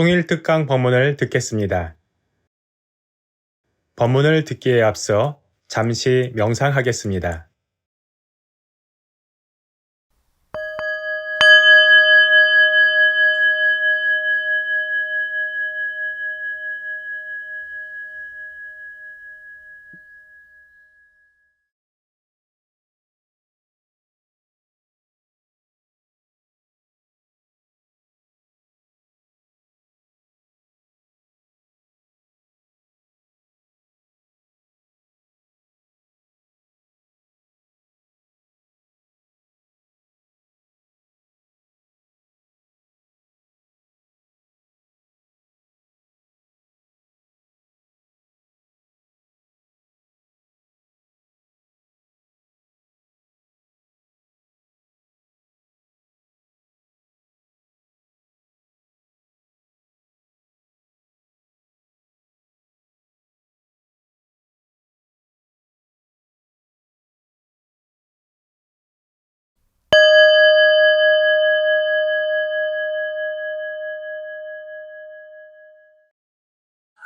통일특강 법문을 듣겠습니다. 법문을 듣기에 앞서 잠시 명상하겠습니다.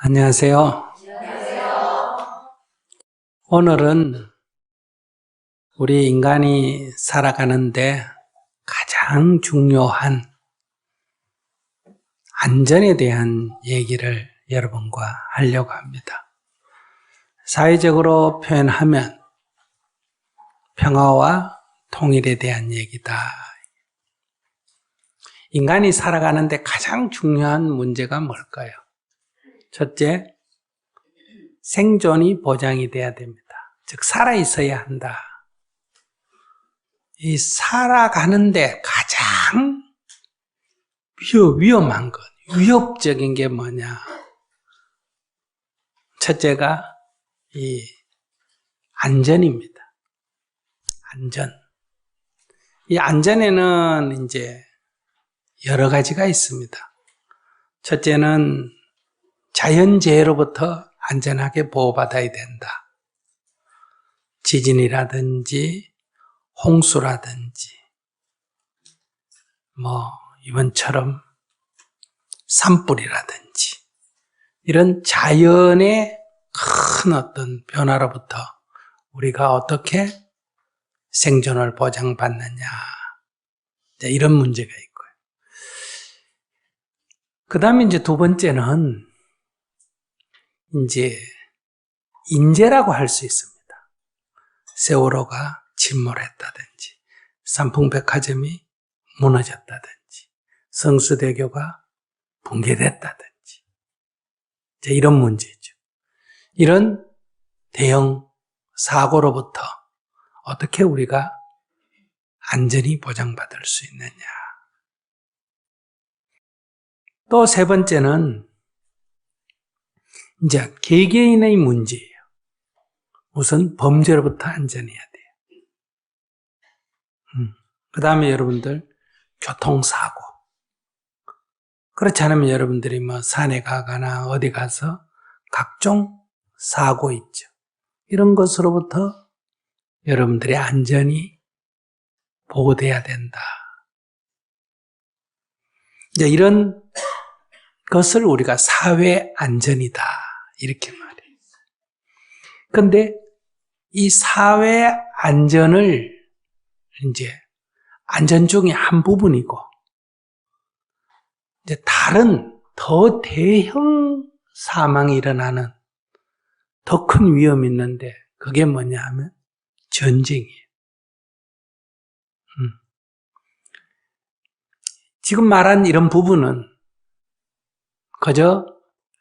안녕하세요. 오늘은 우리 인간이 살아가는데 가장 중요한 안전에 대한 얘기를 여러분과 하려고 합니다. 사회적으로 표현하면 평화와 통일에 대한 얘기다. 인간이 살아가는데 가장 중요한 문제가 뭘까요? 첫째, 생존이 보장이 돼야 됩니다. 즉, 살아있어야 한다. 이 살아가는데 가장 위험한 것, 위협적인 게 뭐냐? 첫째가 이 안전입니다. 안전. 이 안전에는 이제 여러 가지가 있습니다. 첫째는 자연재해로부터 안전하게 보호받아야 된다. 지진이라든지 홍수라든지 이번처럼 산불이라든지 이런 자연의 큰 어떤 변화로부터 우리가 어떻게 생존을 보장받느냐, 이런 문제가 있고요. 그 다음에 이제 두 번째는 이제 인재라고 할 수 있습니다. 세월호가 침몰했다든지, 삼풍백화점이 무너졌다든지, 성수대교가 붕괴됐다든지, 이런 문제죠. 이런 대형 사고로부터 어떻게 우리가 안전히 보장받을 수 있느냐. 또 세 번째는 이제 개개인의 문제예요. 우선 범죄로부터 안전해야 돼요. 그 다음에 여러분들 교통사고. 그렇지 않으면 여러분들이 산에 가거나 어디 가서 각종 사고 있죠. 이런 것으로부터 여러분들의 안전이 보호돼야 된다. 이제 이런 것을 우리가 사회 안전이다. 이렇게 말해요. 그런데 이 사회 안전을 이제 안전 중에 한 부분이고, 이제 다른 더 대형 사망이 일어나는 더 큰 위험이 있는데 그게 뭐냐 하면 전쟁이에요. 지금 말한 이런 부분은 그저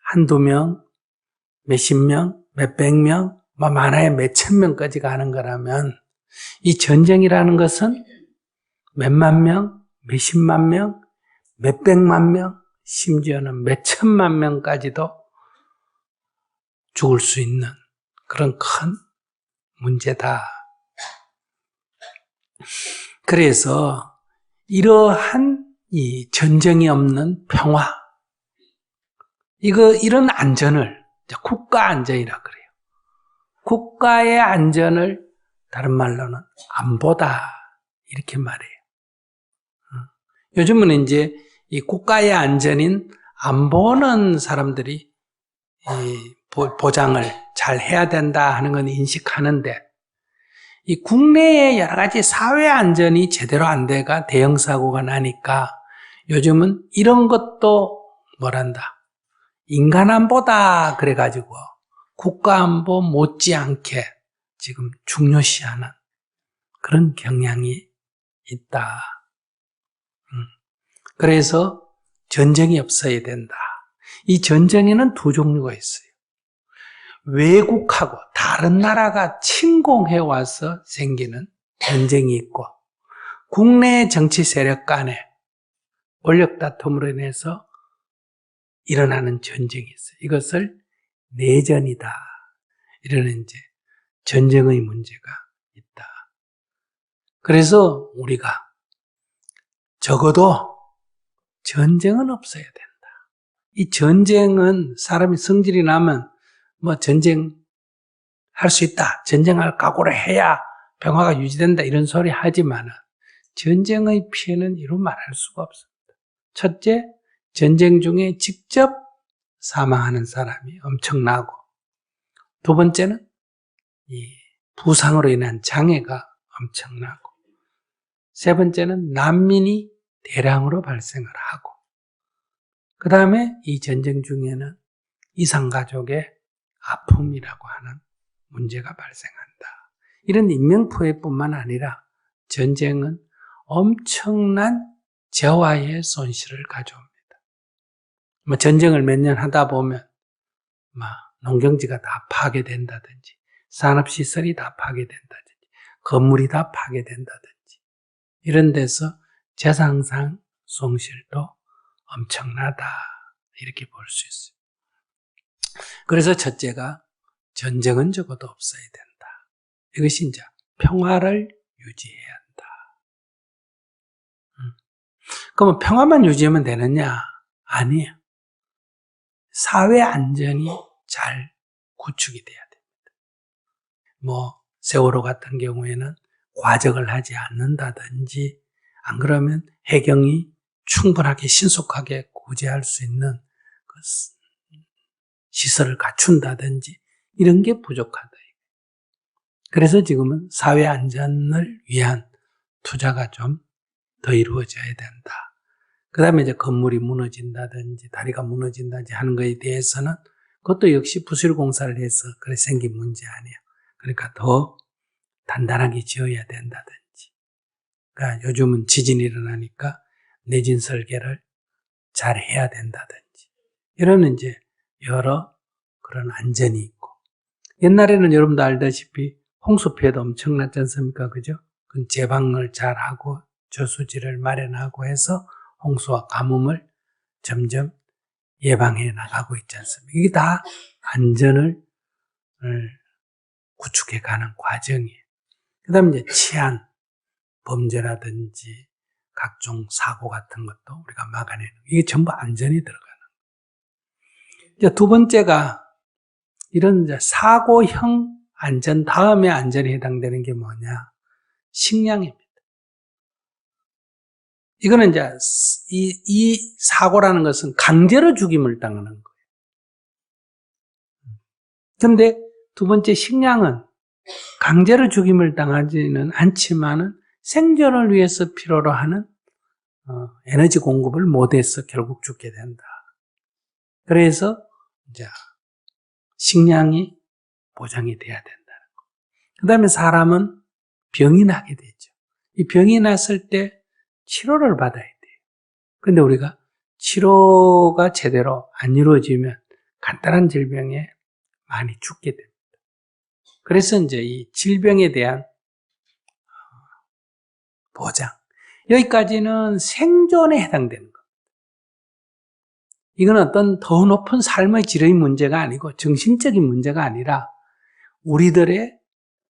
한두 명, 몇십 명, 몇백 명, 많아야 몇천 명까지 가는 거라면 이 전쟁이라는 것은 몇만 명, 몇십만 명, 몇백만 명, 심지어는 몇천만 명까지도 죽을 수 있는 그런 큰 문제다. 그래서 이러한 이 전쟁이 없는 평화, 이런 안전을 국가 안전이라 그래요. 국가의 안전을 다른 말로는 안보다 이렇게 말해요. 요즘은 이제 이 국가의 안전인 안 보는 사람들이 이 보장을 잘 해야 된다 하는 건 인식하는데 이 국내의 여러 가지 사회 안전이 제대로 안 돼가 대형 사고가 나니까 요즘은 이런 것도 뭐란다. 인간 안보다 그래가지고 국가 안보 못지않게 지금 중요시하는 그런 경향이 있다. 그래서 전쟁이 없어야 된다. 이 전쟁에는 두 종류가 있어요. 외국하고 다른 나라가 침공해 와서 생기는 전쟁이 있고 국내 정치 세력 간의 권력 다툼으로 인해서 일어나는 전쟁이 있어요. 이것을 내전이다. 이러는 이제 전쟁의 문제가 있다. 그래서 우리가 적어도 전쟁은 없어야 된다. 이 전쟁은 사람이 성질이 나면 뭐 전쟁할 수 있다. 전쟁할 각오를 해야 평화가 유지된다. 이런 소리 하지만 전쟁의 피해는 이루 말할 수가 없습니다. 첫째, 전쟁 중에 직접 사망하는 사람이 엄청나고 두 번째는 이 부상으로 인한 장애가 엄청나고 세 번째는 난민이 대량으로 발생을 하고 그 다음에 이 전쟁 중에는 이산가족의 아픔이라고 하는 문제가 발생한다. 이런 인명포해뿐만 아니라 전쟁은 엄청난 재화의 손실을 가져옵니다. 뭐 전쟁을 몇 년 하다 보면 농경지가 다 파괴된다든지 산업시설이 다 파괴된다든지 건물이 다 파괴된다든지 이런 데서 재산상 손실도 엄청나다 이렇게 볼 수 있어요. 그래서 첫째가 전쟁은 적어도 없어야 된다. 이것이 이제 평화를 유지해야 한다. 그러면 평화만 유지하면 되느냐? 아니에요. 사회 안전이 잘 구축이 돼야 됩니다. 세월호 같은 경우에는 과적을 하지 않는다든지 안 그러면 해경이 충분하게 신속하게 구제할 수 있는 그 시설을 갖춘다든지 이런 게 부족하다. 그래서 지금은 사회 안전을 위한 투자가 좀 더 이루어져야 된다. 그 다음에 이제 건물이 무너진다든지 다리가 무너진다든지 하는 것에 대해서는 그것도 역시 부실 공사를 해서 그래 생긴 문제 아니에요. 그러니까 더 단단하게 지어야 된다든지. 그러니까 요즘은 지진이 일어나니까 내진 설계를 잘 해야 된다든지. 이런 이제 여러 그런 안전이 있고. 옛날에는 여러분도 알다시피 홍수 피해도 엄청났지 않습니까? 그죠? 그 제방을 잘 하고 저수지를 마련하고 해서 홍수와 가뭄을 점점 예방해 나가고 있지 않습니까? 이게 다 안전을 구축해 가는 과정이에요. 그 다음에 이제 치안, 범죄라든지 각종 사고 같은 것도 우리가 막아내는 이게 전부 안전이 들어가는 거예요. 이제 두 번째가 이런 이제 사고형 안전 다음에 안전에 해당되는 게 뭐냐? 식량입니다. 이거는 이제 이 사고라는 것은 강제로 죽임을 당하는 거예요. 그런데 두 번째 식량은 강제로 죽임을 당하지는 않지만은 생존을 위해서 필요로 하는 에너지 공급을 못해서 결국 죽게 된다. 그래서 이제 식량이 보장이 돼야 된다는 거. 그 다음에 사람은 병이 나게 되죠. 이 병이 났을 때 치료를 받아야 돼요. 근데 우리가 치료가 제대로 안 이루어지면 간단한 질병에 많이 죽게 됩니다. 그래서 이제 이 질병에 대한 보장. 여기까지는 생존에 해당되는 겁니다. 이건 어떤 더 높은 삶의 질의 문제가 아니고 정신적인 문제가 아니라 우리들의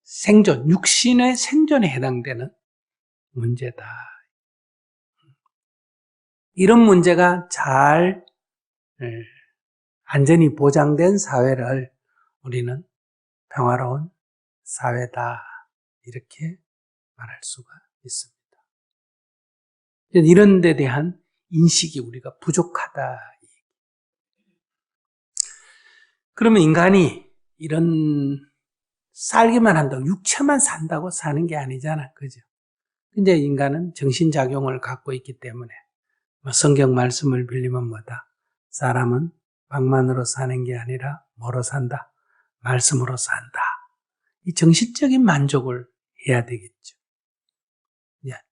생존, 육신의 생존에 해당되는 문제다. 이런 문제가 잘 안전이 보장된 사회를 우리는 평화로운 사회다. 이렇게 말할 수가 있습니다. 이런 데 대한 인식이 우리가 부족하다. 그러면 인간이 이런 살기만 한다고, 육체만 산다고 사는 게 아니잖아. 그죠? 근데 인간은 정신작용을 갖고 있기 때문에 성경 말씀을 빌리면 뭐다? 사람은 방만으로 사는 게 아니라 뭐로 산다? 말씀으로 산다. 이 정신적인 만족을 해야 되겠죠.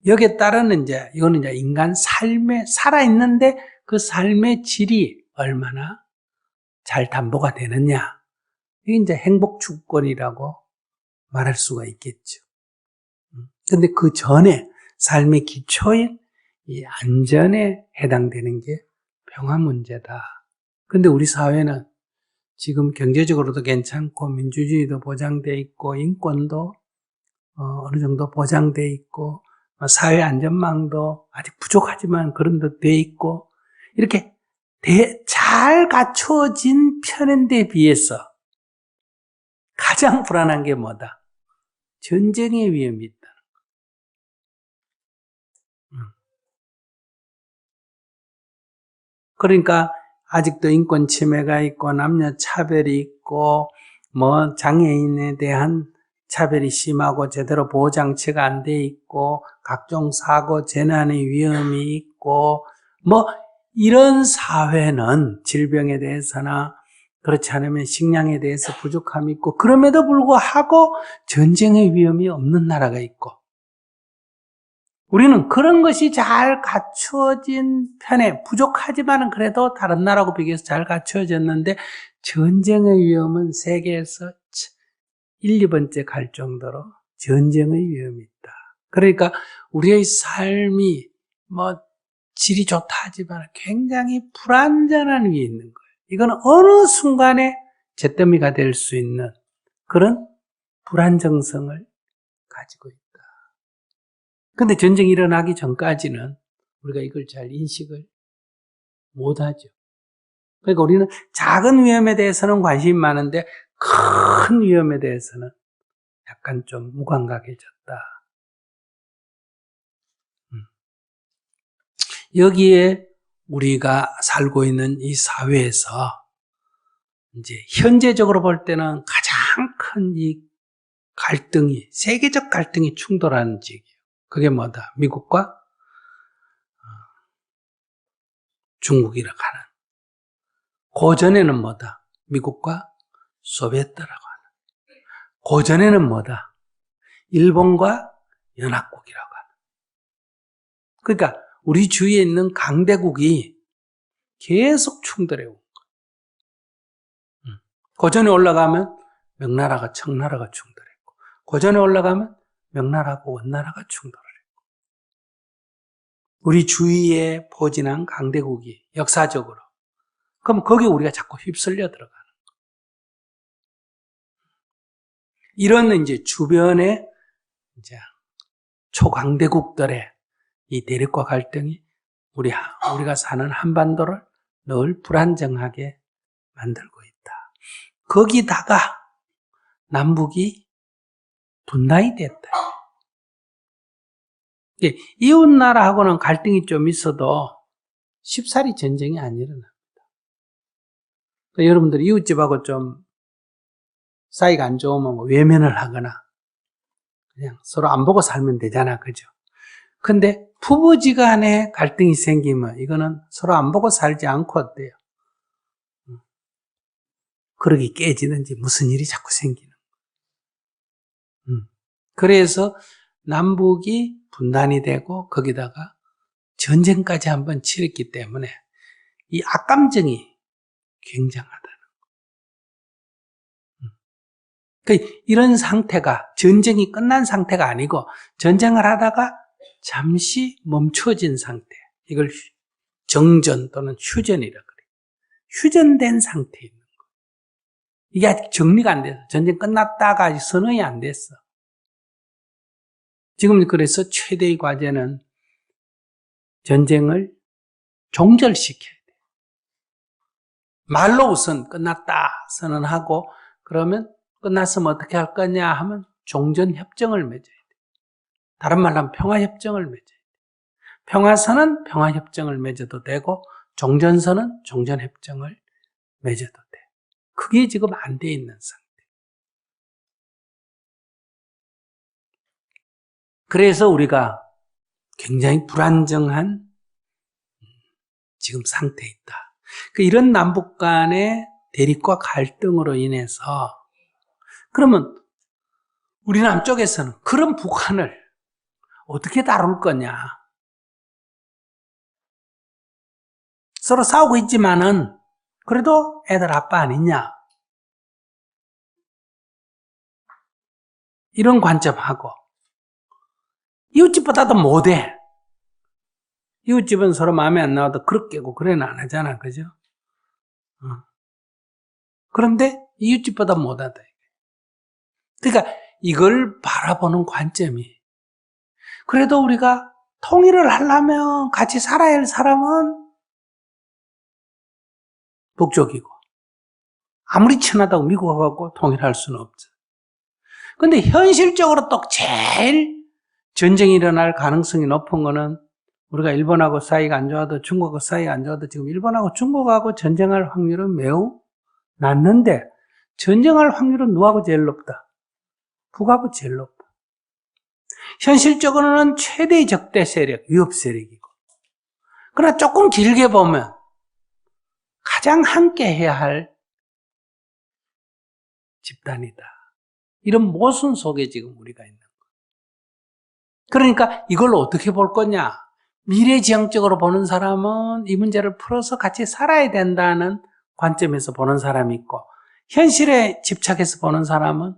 여기에 따르는 이거는 인간 삶에 살아있는데 그 삶의 질이 얼마나 잘 담보가 되느냐. 이게 행복 주권이라고 말할 수가 있겠죠. 근데 그 전에 삶의 기초인 이 안전에 해당되는 게 평화 문제다. 근데 우리 사회는 지금 경제적으로도 괜찮고 민주주의도 보장돼 있고 인권도 어느 정도 보장돼 있고 사회 안전망도 아직 부족하지만 그런 데 돼 있고 이렇게 잘 갖춰진 편인데 비해서 가장 불안한 게 뭐다? 전쟁의 위험이 있다. 그러니까 아직도 인권 침해가 있고 남녀 차별이 있고 장애인에 대한 차별이 심하고 제대로 보호 장치가 안 돼 있고 각종 사고 재난의 위험이 있고 이런 사회는 질병에 대해서나 그렇지 않으면 식량에 대해서 부족함이 있고 그럼에도 불구하고 전쟁의 위험이 없는 나라가 있고 우리는 그런 것이 잘 갖추어진 편에 부족하지만은 그래도 다른 나라하고 비교해서 잘 갖추어졌는데 전쟁의 위험은 세계에서 1, 2번째 갈 정도로 전쟁의 위험이 있다. 그러니까 우리의 삶이 질이 좋다 하지만 굉장히 불안전한 위에 있는 거예요. 이거는 어느 순간에 잿더미가 될 수 있는 그런 불안정성을 가지고 있다. 근데 전쟁이 일어나기 전까지는 우리가 이걸 잘 인식을 못하죠. 그러니까 우리는 작은 위험에 대해서는 관심이 많은데 큰 위험에 대해서는 약간 좀 무감각해졌다. 여기에 우리가 살고 있는 이 사회에서 이제 현재적으로 볼 때는 가장 큰 이 갈등이 세계적 갈등이 충돌하는 지역이에요. 그게 뭐다? 미국과 중국이라고 하는. 고전에는 뭐다? 미국과 소비에트라고 하는. 고전에는 뭐다? 일본과 연합국이라고 하는. 그러니까 우리 주위에 있는 강대국이 계속 충돌해 온 거예요. 고전에 올라가면 명나라가 청나라가 충돌했고 고전에 올라가면 명나라하고 원나라가 충돌을 했고 우리 주위에 포진한 강대국이 역사적으로 그럼 거기에 우리가 자꾸 휩쓸려 들어가는 거예요. 이런 이제 주변에 이제 초강대국들의 이 대립과 갈등이 우리가 사는 한반도를 늘 불안정하게 만들고 있다. 거기다가 남북이 분단이 됐다. 이웃 나라하고는 갈등이 좀 있어도 쉽사리 전쟁이 안 일어납니다. 그러니까 여러분들이 이웃집하고 좀 사이가 안 좋으면 외면을 하거나 그냥 서로 안 보고 살면 되잖아, 그죠? 근데 부부지간에 갈등이 생기면 이거는 서로 안 보고 살지 않고 어때요? 그러기 깨지는지 무슨 일이 자꾸 생기는 거예요. 그래서 남북이 분단이 되고 거기다가 전쟁까지 한번 치렀기 때문에 이 악감정이 굉장하다는 거예요. 그러니까 이런 상태가 전쟁이 끝난 상태가 아니고 전쟁을 하다가 잠시 멈춰진 상태. 이걸 정전 또는 휴전이라 그래요. 휴전된 상태에 있는 거예요. 이게 아직 정리가 안 돼서 전쟁 끝났다가 아직 선언이 안 됐어. 지금 그래서 최대의 과제는 전쟁을 종결시켜야 돼요. 말로 우선 끝났다 선언하고 그러면 끝났으면 어떻게 할 거냐 하면 종전협정을 맺어야 돼요. 다른 말로 하면 평화협정을 맺어야 돼요. 평화선은 평화협정을 맺어도 되고 종전선은 종전협정을 맺어도 돼요. 그게 지금 안 돼 있는 상태. 그래서 우리가 굉장히 불안정한 지금 상태에 있다. 이런 남북 간의 대립과 갈등으로 인해서 그러면 우리 남쪽에서는 그런 북한을 어떻게 다룰 거냐. 서로 싸우고 있지만은 그래도 애들 아빠 아니냐. 이런 관점하고 이웃집보다도 못해. 이웃집은 서로 마음에 안 나와도 그렇게 하고 그래는 안 하잖아. 그죠? 그런데 이웃집보다 못하다. 그러니까 이걸 바라보는 관점이 그래도 우리가 통일을 하려면 같이 살아야 할 사람은 북쪽이고 아무리 친하다고 미국하고 통일할 수는 없죠. 근데 현실적으로 또 제일 전쟁이 일어날 가능성이 높은 거는 우리가 일본하고 사이가 안 좋아도 중국하고 사이가 안 좋아도 지금 일본하고 중국하고 전쟁할 확률은 매우 낮는데 전쟁할 확률은 누구하고 제일 높다? 북하고 제일 높다. 현실적으로는 최대의 적대 세력, 위협 세력이고 그러나 조금 길게 보면 가장 함께 해야 할 집단이다. 이런 모순 속에 지금 우리가 있는 거예요. 그러니까 이걸 어떻게 볼 거냐? 미래지향적으로 보는 사람은 이 문제를 풀어서 같이 살아야 된다는 관점에서 보는 사람이 있고 현실에 집착해서 보는 사람은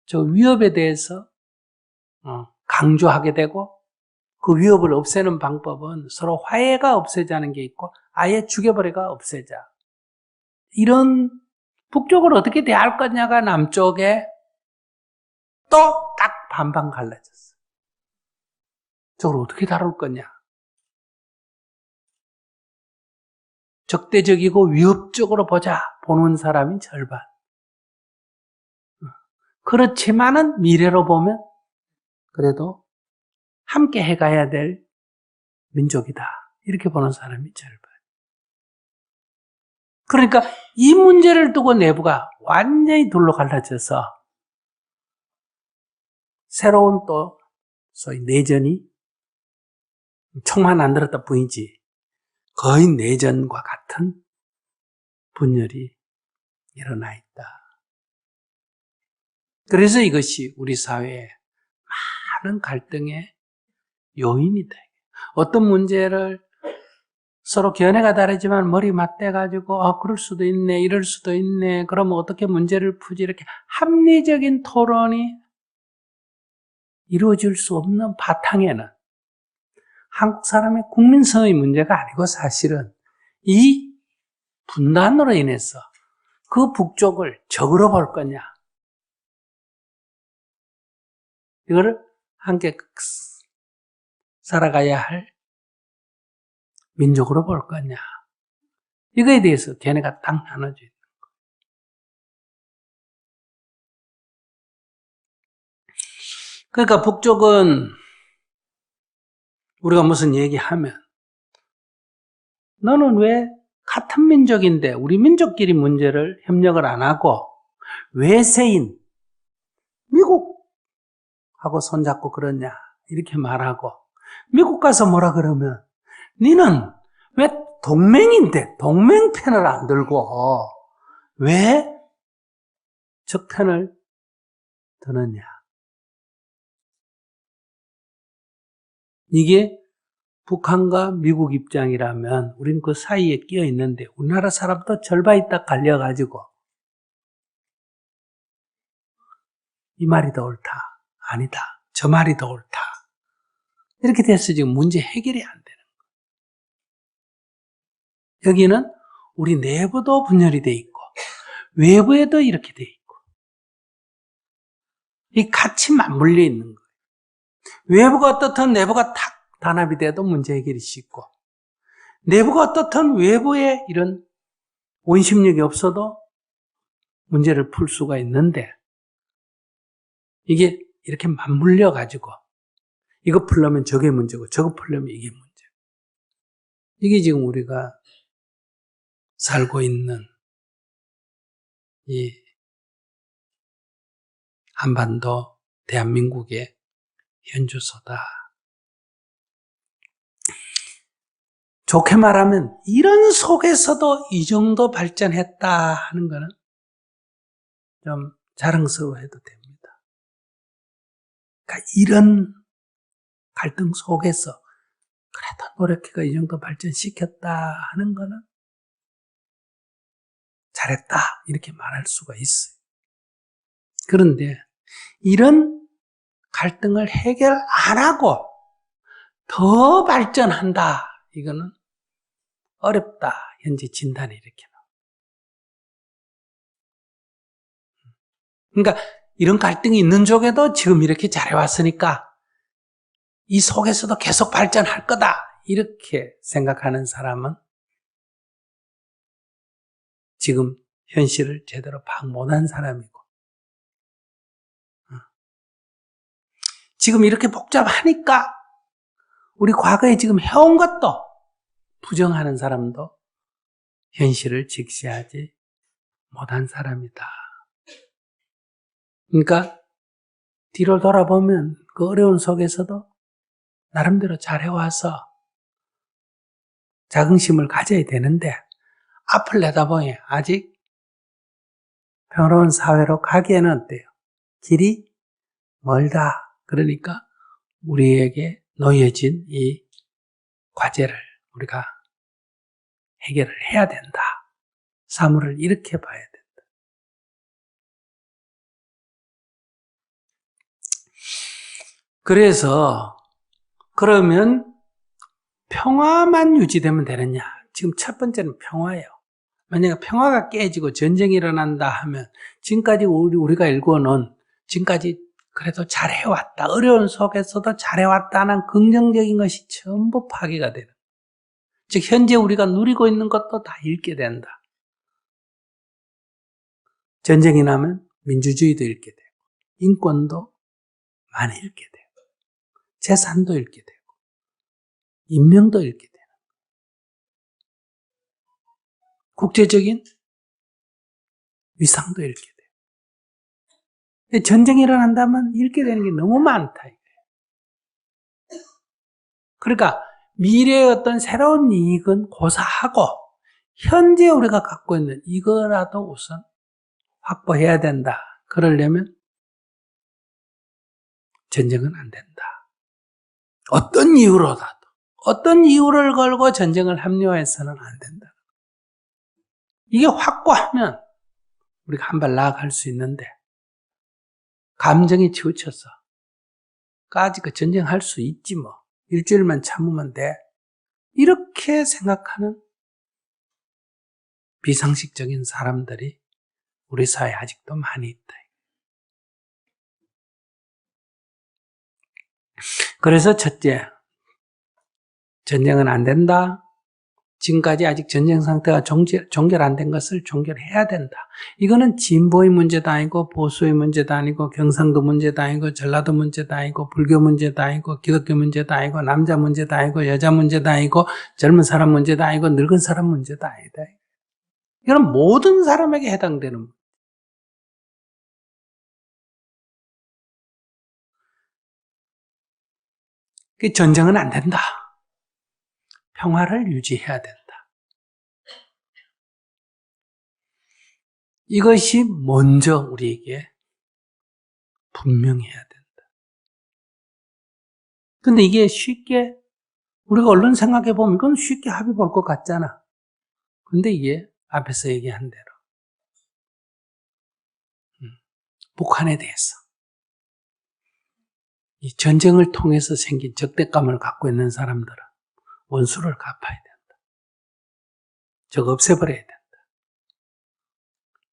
저 위협에 대해서 강조하게 되고 그 위협을 없애는 방법은 서로 화해가 없애자는 게 있고 아예 죽여버리가 없애자. 이런 북쪽을 어떻게 대할 거냐가 남쪽에 또 딱 반반 갈라졌어. 저걸 어떻게 다룰 거냐. 적대적이고 위협적으로 보는 사람이 절반. 그렇지만은 미래로 보면 그래도 함께 해가야 될 민족이다. 이렇게 보는 사람이 절반. 그러니까 이 문제를 두고 내부가 완전히 둘로 갈라져서 새로운 또 소위 내전이 총만 안 들었다 뿐이지 거의 내전과 같은 분열이 일어나 있다. 그래서 이것이 우리 사회에 많은 갈등의 요인이다. 어떤 문제를 서로 견해가 다르지만 머리 맞대가지고 그럴 수도 있네, 이럴 수도 있네, 그러면 어떻게 문제를 풀지 이렇게 합리적인 토론이 이루어질 수 없는 바탕에는 한국 사람의 국민성의 문제가 아니고 사실은 이 분단으로 인해서 그 북쪽을 적으로 볼 거냐, 이거를 함께 살아가야 할 민족으로 볼 거냐, 이거에 대해서 걔네가 딱 나눠져 있는 거예요. 그러니까 북쪽은 우리가 무슨 얘기하면 너는 왜 같은 민족인데 우리 민족끼리 문제를 협력을 안 하고 외세인 미국하고 손잡고 그러냐 이렇게 말하고 미국 가서 뭐라 그러면 니는 왜 동맹인데 동맹편을 안 들고 왜 적편을 드느냐. 이게 북한과 미국 입장이라면 우린 그 사이에 끼어 있는데 우리나라 사람도 절반이 딱 갈려가지고 이 말이 더 옳다, 아니다, 저 말이 더 옳다 이렇게 돼서 지금 문제 해결이 안 되는 거예요. 여기는 우리 내부도 분열이 돼 있고 외부에도 이렇게 돼 있고 이 같이 맞물려 있는 거예요. 외부가 어떻든 내부가 탁 단합이 돼도 문제 해결이 쉽고 내부가 어떻든 외부에 이런 원심력이 없어도 문제를 풀 수가 있는데 이게 이렇게 맞물려 가지고 이거 풀려면 저게 문제고 저거 풀려면 이게 문제고 이게 지금 우리가 살고 있는 이 한반도 대한민국의 현주소다. 좋게 말하면 이런 속에서도 이 정도 발전했다 하는 것은 좀 자랑스러워해도 됩니다. 그러니까 이런 갈등 속에서 그래도 노력해가 이 정도 발전시켰다 하는 것은 잘했다 이렇게 말할 수가 있어요. 그런데 이런 갈등을 해결 안 하고 더 발전한다 이거는 어렵다 현재 진단이 이렇게 나와요. 그러니까 이런 갈등이 있는 쪽에도 지금 이렇게 잘해왔으니까 이 속에서도 계속 발전할 거다 이렇게 생각하는 사람은 지금 현실을 제대로 파악 못한 사람이고 지금 이렇게 복잡하니까 우리 과거에 지금 해온 것도 부정하는 사람도 현실을 직시하지 못한 사람이다. 그러니까 뒤로 돌아보면 그 어려운 속에서도 나름대로 잘해와서 자긍심을 가져야 되는데 앞을 내다보니 아직 평화로운 사회로 가기에는 어때요? 길이 멀다. 그러니까 우리에게 놓여진 이 과제를 우리가 해결을 해야 된다. 사물을 이렇게 봐야 된다. 그래서 그러면 평화만 유지되면 되느냐? 지금 첫 번째는 평화예요. 만약에 평화가 깨지고 전쟁이 일어난다 하면 지금까지 우리가 일궈놓은 지금까지 그래도 잘해왔다. 어려운 속에서도 잘해왔다는 긍정적인 것이 전부 파괴가 되는. 즉 현재 우리가 누리고 있는 것도 다 잃게 된다. 전쟁이 나면 민주주의도 잃게 되고 인권도 많이 잃게 되고 재산도 잃게 되고 인명도 잃게 되는 국제적인 위상도 잃게 돼요. 전쟁이 일어난다면 잃게 되는 게 너무 많다. 이거예요. 그러니까 미래의 어떤 새로운 이익은 고사하고 현재 우리가 갖고 있는 이거라도 우선 확보해야 된다. 그러려면 전쟁은 안 된다. 어떤 이유로라도 어떤 이유를 걸고 전쟁을 합리화해서는 안 된다. 이게 확고하면 우리가 한 발 나아갈 수 있는데 감정이 치우쳐서 까짓 거 전쟁할 수 있지 뭐. 일주일만 참으면 돼. 이렇게 생각하는 비상식적인 사람들이 우리 사회에 아직도 많이 있다. 그래서 첫째, 전쟁은 안 된다. 지금까지 아직 전쟁 상태가 종결 안 된 것을 종결해야 된다. 이거는 진보의 문제도 아니고 보수의 문제도 아니고 경상도 문제도 아니고 전라도 문제도 아니고 불교 문제도 아니고 기독교 문제도 아니고 남자 문제도 아니고 여자 문제도 아니고 젊은 사람 문제도 아니고 늙은 사람 문제도 아니다. 이건 모든 사람에게 해당되는 문제. 전쟁은 안 된다. 평화를 유지해야 된다. 이것이 먼저 우리에게 분명해야 된다. 근데 이게 쉽게 우리가 얼른 생각해 보면 이건 쉽게 합의 볼 것 같잖아. 근데 이게 앞에서 얘기한 대로 북한에 대해서 이 전쟁을 통해서 생긴 적대감을 갖고 있는 사람들은 원수를 갚아야 된다. 저거 없애버려야 된다.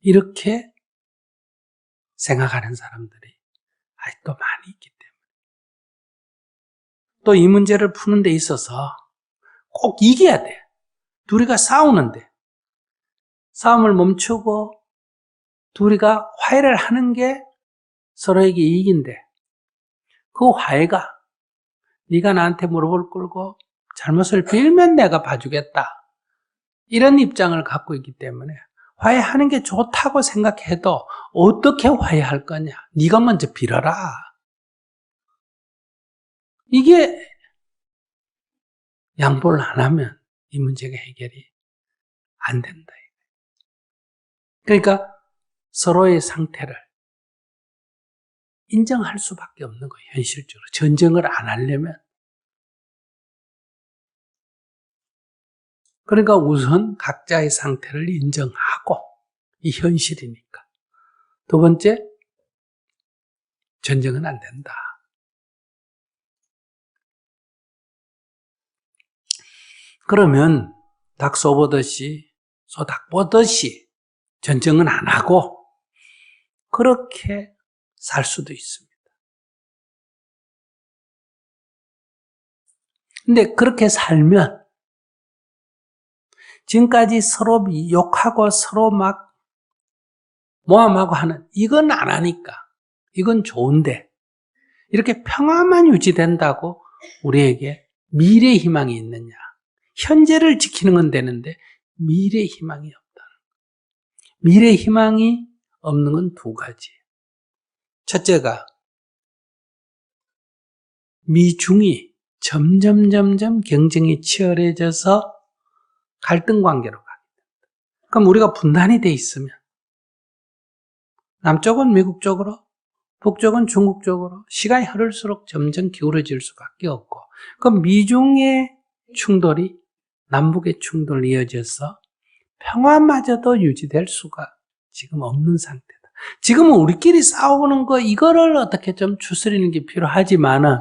이렇게 생각하는 사람들이 아직도 많이 있기 때문에 또 이 문제를 푸는 데 있어서 꼭 이겨야 돼. 둘이가 싸우는데 싸움을 멈추고 둘이가 화해를 하는 게 서로에게 이익인데 그 화해가 네가 나한테 무릎을 꿇고 잘못을 빌면 내가 봐주겠다. 이런 입장을 갖고 있기 때문에 화해하는 게 좋다고 생각해도 어떻게 화해할 거냐? 네가 먼저 빌어라. 이게 양보를 안 하면 이 문제가 해결이 안 된다. 그러니까 서로의 상태를 인정할 수밖에 없는 거예요. 현실적으로. 전쟁을 안 하려면. 그러니까 우선 각자의 상태를 인정하고, 이 현실이니까. 두 번째, 전쟁은 안 된다. 그러면 닭 쏘보듯이, 소닭 보듯이 전쟁은 안 하고 그렇게 살 수도 있습니다. 근데 그렇게 살면 지금까지 서로 욕하고 서로 막 모함하고 하는, 이건 안 하니까, 이건 좋은데, 이렇게 평화만 유지된다고 우리에게 미래 희망이 있느냐? 현재를 지키는 건 되는데 미래 희망이 없다. 미래 희망이 없는 건 두 가지. 첫째가 미중이 점점 경쟁이 치열해져서 갈등 관계로 가게 된다. 그럼 우리가 분단이 돼 있으면 남쪽은 미국 쪽으로, 북쪽은 중국 쪽으로 시간이 흐를수록 점점 기울어질 수밖에 없고, 그럼 미중의 충돌이 남북의 충돌로 이어져서 평화마저도 유지될 수가 지금 없는 상태다. 지금은 우리끼리 싸우는 거, 이거를 어떻게 좀 추스리는 게 필요하지만은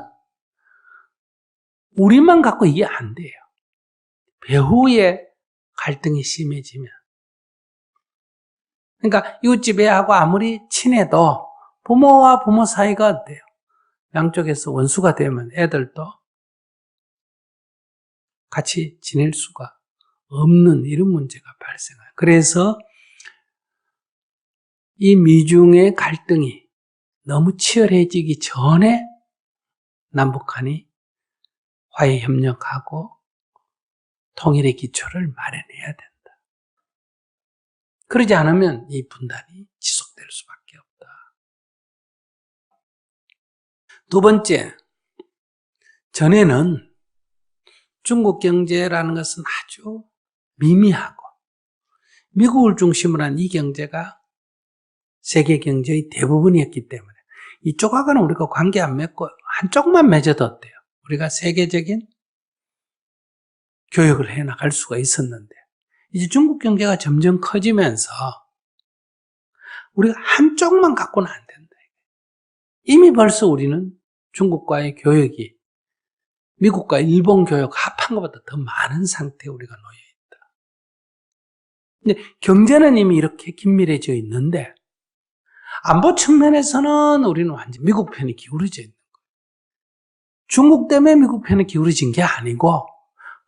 우리만 갖고 이게 안 돼요. 배후의 갈등이 심해지면. 그러니까 이웃집 애하고 아무리 친해도 부모와 부모 사이가 어때요? 양쪽에서 원수가 되면 애들도 같이 지낼 수가 없는 이런 문제가 발생해요. 그래서 이 미중의 갈등이 너무 치열해지기 전에 남북한이 화해 협력하고 통일의 기초를 마련해야 된다. 그러지 않으면 이 분단이 지속될 수밖에 없다. 두 번째, 전에는 중국 경제라는 것은 아주 미미하고 미국을 중심으로 한 이 경제가 세계 경제의 대부분이었기 때문에 이쪽하고는 우리가 관계 안 맺고 한쪽만 맺어도 어때요? 우리가 세계적인 교역을 해나갈 수가 있었는데, 이제 중국 경제가 점점 커지면서 우리가 한쪽만 갖고는 안 된다. 이미 벌써 우리는 중국과의 교역이 미국과 일본 교역 합한 것보다 더 많은 상태에 우리가 놓여 있다. 근데 경제는 이미 이렇게 긴밀해져 있는데 안보 측면에서는 우리는 완전 미국 편이 기울어져 있는 거예요. 중국 때문에 미국 편이 기울어진 게 아니고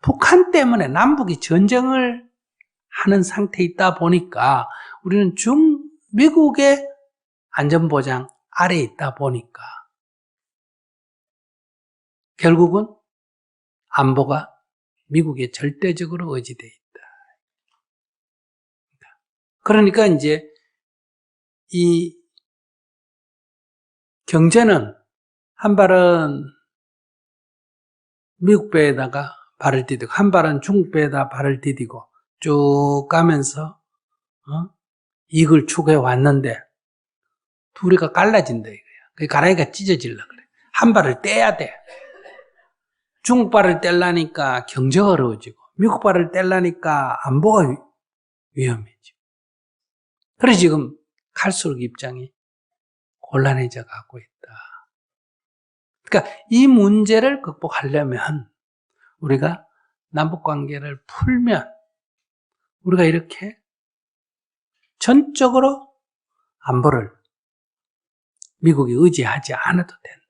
북한 때문에 남북이 전쟁을 하는 상태에 있다 보니까 우리는 미국의 안전보장 아래에 있다 보니까 결국은 안보가 미국에 절대적으로 의지되어 있다. 그러니까 이제 이 경제는 한 발은 미국 배에다가 발을 디디고 한 발은 중국 배에다 발을 디디고 쭉 가면서 이익을 추구해 왔는데 둘이가 갈라진다 이거야. 그 가라이가 찢어질라 그래. 한 발을 떼야 돼. 중국 발을 떼려니까 경제가 어려워지고 미국 발을 떼려니까 안보가 위험해지고. 그래서 지금 갈수록 입장이 곤란해져 가고 있다. 그러니까 이 문제를 극복하려면 우리가 남북관계를 풀면 우리가 이렇게 전적으로 안보를 미국이 의지하지 않아도 된다.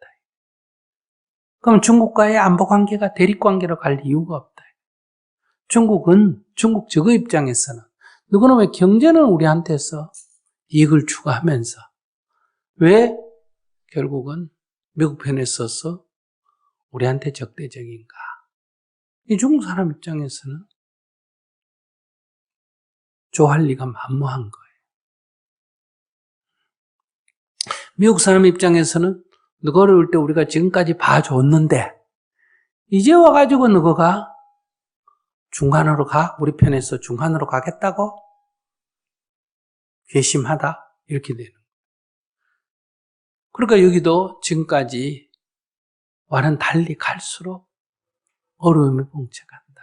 그럼 중국과의 안보관계가 대립관계로 갈 이유가 없다. 중국은 중국 적의 입장에서는 누구는 왜 경제는 우리한테서 이익을 추구하면서 왜 결국은 미국 편에 서서 우리한테 적대적인가? 이 중국 사람 입장에서는 좋아할 리가 만무한 거예요. 미국 사람 입장에서는 너가 어려울 때 우리가 지금까지 봐줬는데 이제 와가지고 너가 중간으로 가? 우리 편에서 중간으로 가겠다고? 괘씸하다? 이렇게 되는 거예요. 그러니까 여기도 지금까지 와는 달리 갈수록 어려움이 봉착한다.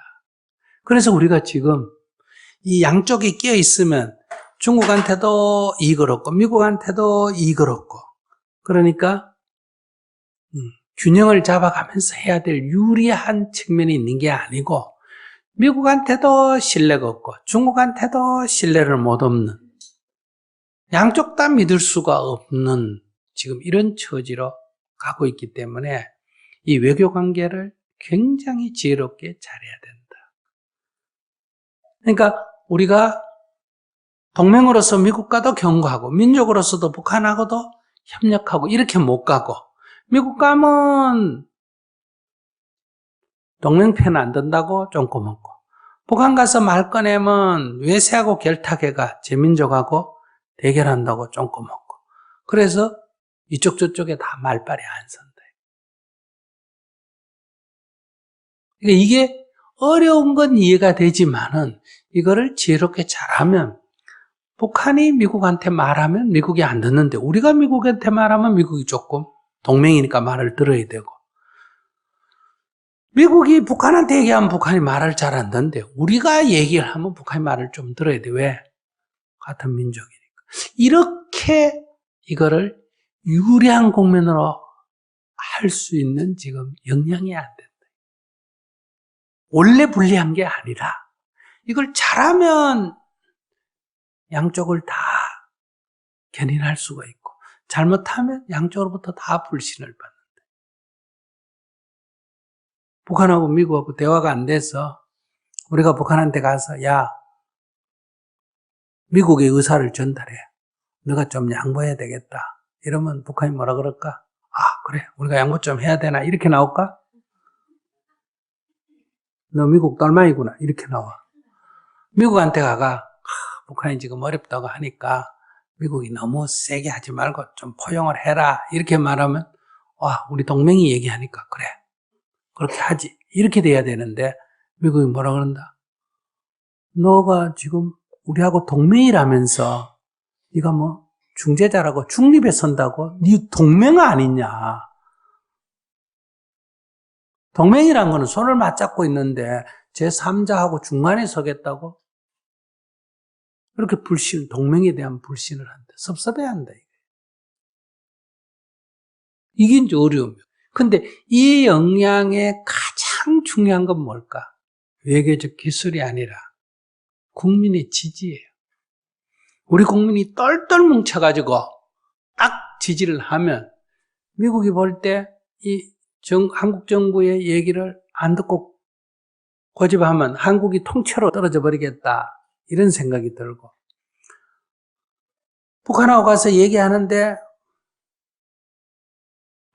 그래서 우리가 지금 이 양쪽에 끼어 있으면 중국한테도 이익을 얻고 미국한테도 이익을 얻고 그러니까 균형을 잡아가면서 해야 될 유리한 측면이 있는 게 아니고 미국한테도 신뢰가 없고 중국한테도 신뢰를 못 얻는 양쪽 다 믿을 수가 없는 지금 이런 처지로 가고 있기 때문에 이 외교 관계를 굉장히 지혜롭게 잘해야 된다. 그러니까 우리가 동맹으로서 미국과도 경고하고 민족으로서도 북한하고도 협력하고 이렇게 못 가고 미국 가면 동맹편 안 된다고 좀 고맙고 북한 가서 말 꺼내면 외세하고 결탁해가 제민족하고 대결한다고 좀 고맙고 그래서 이쪽 저쪽에 다 말빨이 안 선다. 그러니까 이게 어려운 건 이해가 되지만은 이거를 지혜롭게 잘하면 북한이 미국한테 말하면 미국이 안 듣는데 우리가 미국한테 말하면 미국이 조금 동맹이니까 말을 들어야 되고 미국이 북한한테 얘기하면 북한이 말을 잘 안 듣는데 우리가 얘기를 하면 북한이 말을 좀 들어야 돼. 왜? 같은 민족이니까. 이렇게 이거를 유리한 국면으로 할 수 있는 지금 역량이 안 된다. 원래 불리한 게 아니라 이걸 잘하면 양쪽을 다 견인할 수가 있고 잘못하면 양쪽으로부터 다 불신을 받는다. 북한하고 미국하고 대화가 안 돼서 우리가 북한한테 가서 야 미국의 의사를 전달해. 너가 좀 양보해야 되겠다. 이러면 북한이 뭐라 그럴까? 아 그래 우리가 양보 좀 해야 되나? 이렇게 나올까? 너 미국 똘마이구나 이렇게 나와. 미국한테 가가 북한이 지금 어렵다고 하니까 미국이 너무 세게 하지 말고 좀 포용을 해라 이렇게 말하면 와 우리 동맹이 얘기하니까 그래 그렇게 하지 이렇게 돼야 되는데 미국이 뭐라 그런다? 너가 지금 우리하고 동맹이라면서 네가 뭐 중재자라고 중립에 선다고? 네 동맹 아니냐? 동맹이란 거는 손을 맞잡고 있는데 제3자하고 중간에 서겠다고? 이렇게 동맹에 대한 불신을 한다. 섭섭해 한다. 이게 이제 어려움이에요. 근데 이 역량의 가장 중요한 건 뭘까? 외교적 기술이 아니라 국민의 지지예요. 우리 국민이 똘똘 뭉쳐가지고 딱 지지를 하면 미국이 볼 때 이 한국 정부의 얘기를 안 듣고 고집하면 한국이 통째로 떨어져 버리겠다. 이런 생각이 들고 북한하고 가서 얘기하는데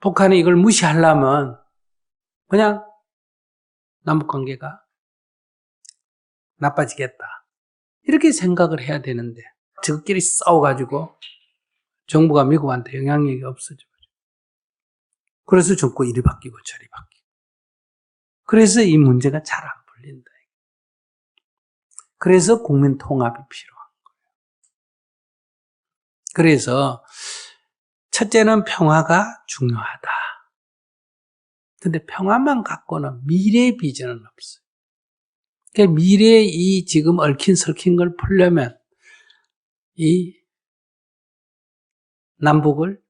북한이 이걸 무시하려면 그냥 남북관계가 나빠지겠다. 이렇게 생각을 해야 되는데 저끼리 싸워가지고 정부가 미국한테 영향력이 없어져. 그래서 자꾸 이리 바뀌고 저리 바뀌고. 그래서 이 문제가 잘 안 풀린다. 그래서 국민 통합이 필요한 거예요. 그래서 첫째는 평화가 중요하다. 근데 평화만 갖고는 미래의 비전은 없어요. 그러니까 미래의 이 지금 얽힌 설킨 걸 풀려면 이 남북을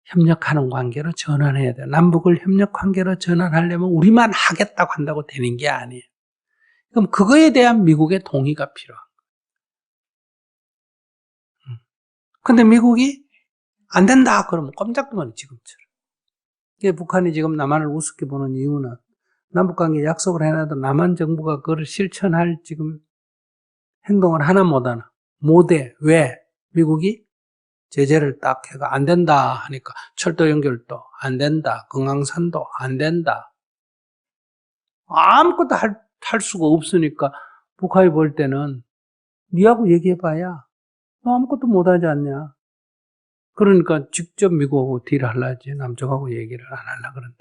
협력하는 관계로 전환해야 돼요. 남북을 협력 관계로 전환하려면 우리만 하겠다고 한다고 되는 게 아니에요. 그럼 그거에 대한 미국의 동의가 필요한 거예요. 근데 미국이 안 된다 그러면 꼼짝도 못해 지금처럼. 북한이 지금 남한을 우습게 보는 이유는 남북관계 약속을 해놔도 남한 정부가 그걸 실천할 지금 행동을 하나 못해. 왜? 미국이 제재를 딱 해가 안 된다 하니까 철도 연결도 안 된다. 금강산도 안 된다. 아무것도 할 수가 없으니까 북한이 볼 때는 니하고 얘기해봐야 너 아무것도 못하지 않냐. 그러니까 직접 미국하고 딜하려 하지 남쪽하고 얘기를 안 하려고 그런다.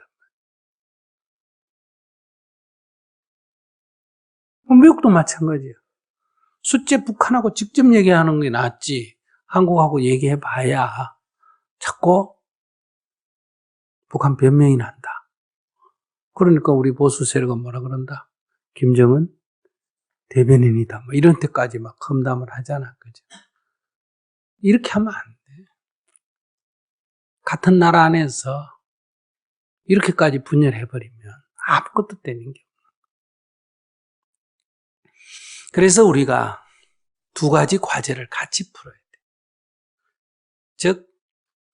미국도 마찬가지야. 숫째 북한하고 직접 얘기하는 게 낫지. 한국하고 얘기해봐야 자꾸 북한 변명이 난다. 그러니까 우리 보수 세력은 뭐라 그런다? 김정은 대변인이다. 뭐 이런 데까지 막 험담을 하잖아. 그죠? 이렇게 하면 안 돼. 같은 나라 안에서 이렇게까지 분열해버리면 아무것도 되는 게 없는 거야. 그래서 우리가 두 가지 과제를 같이 풀어야 돼. 즉,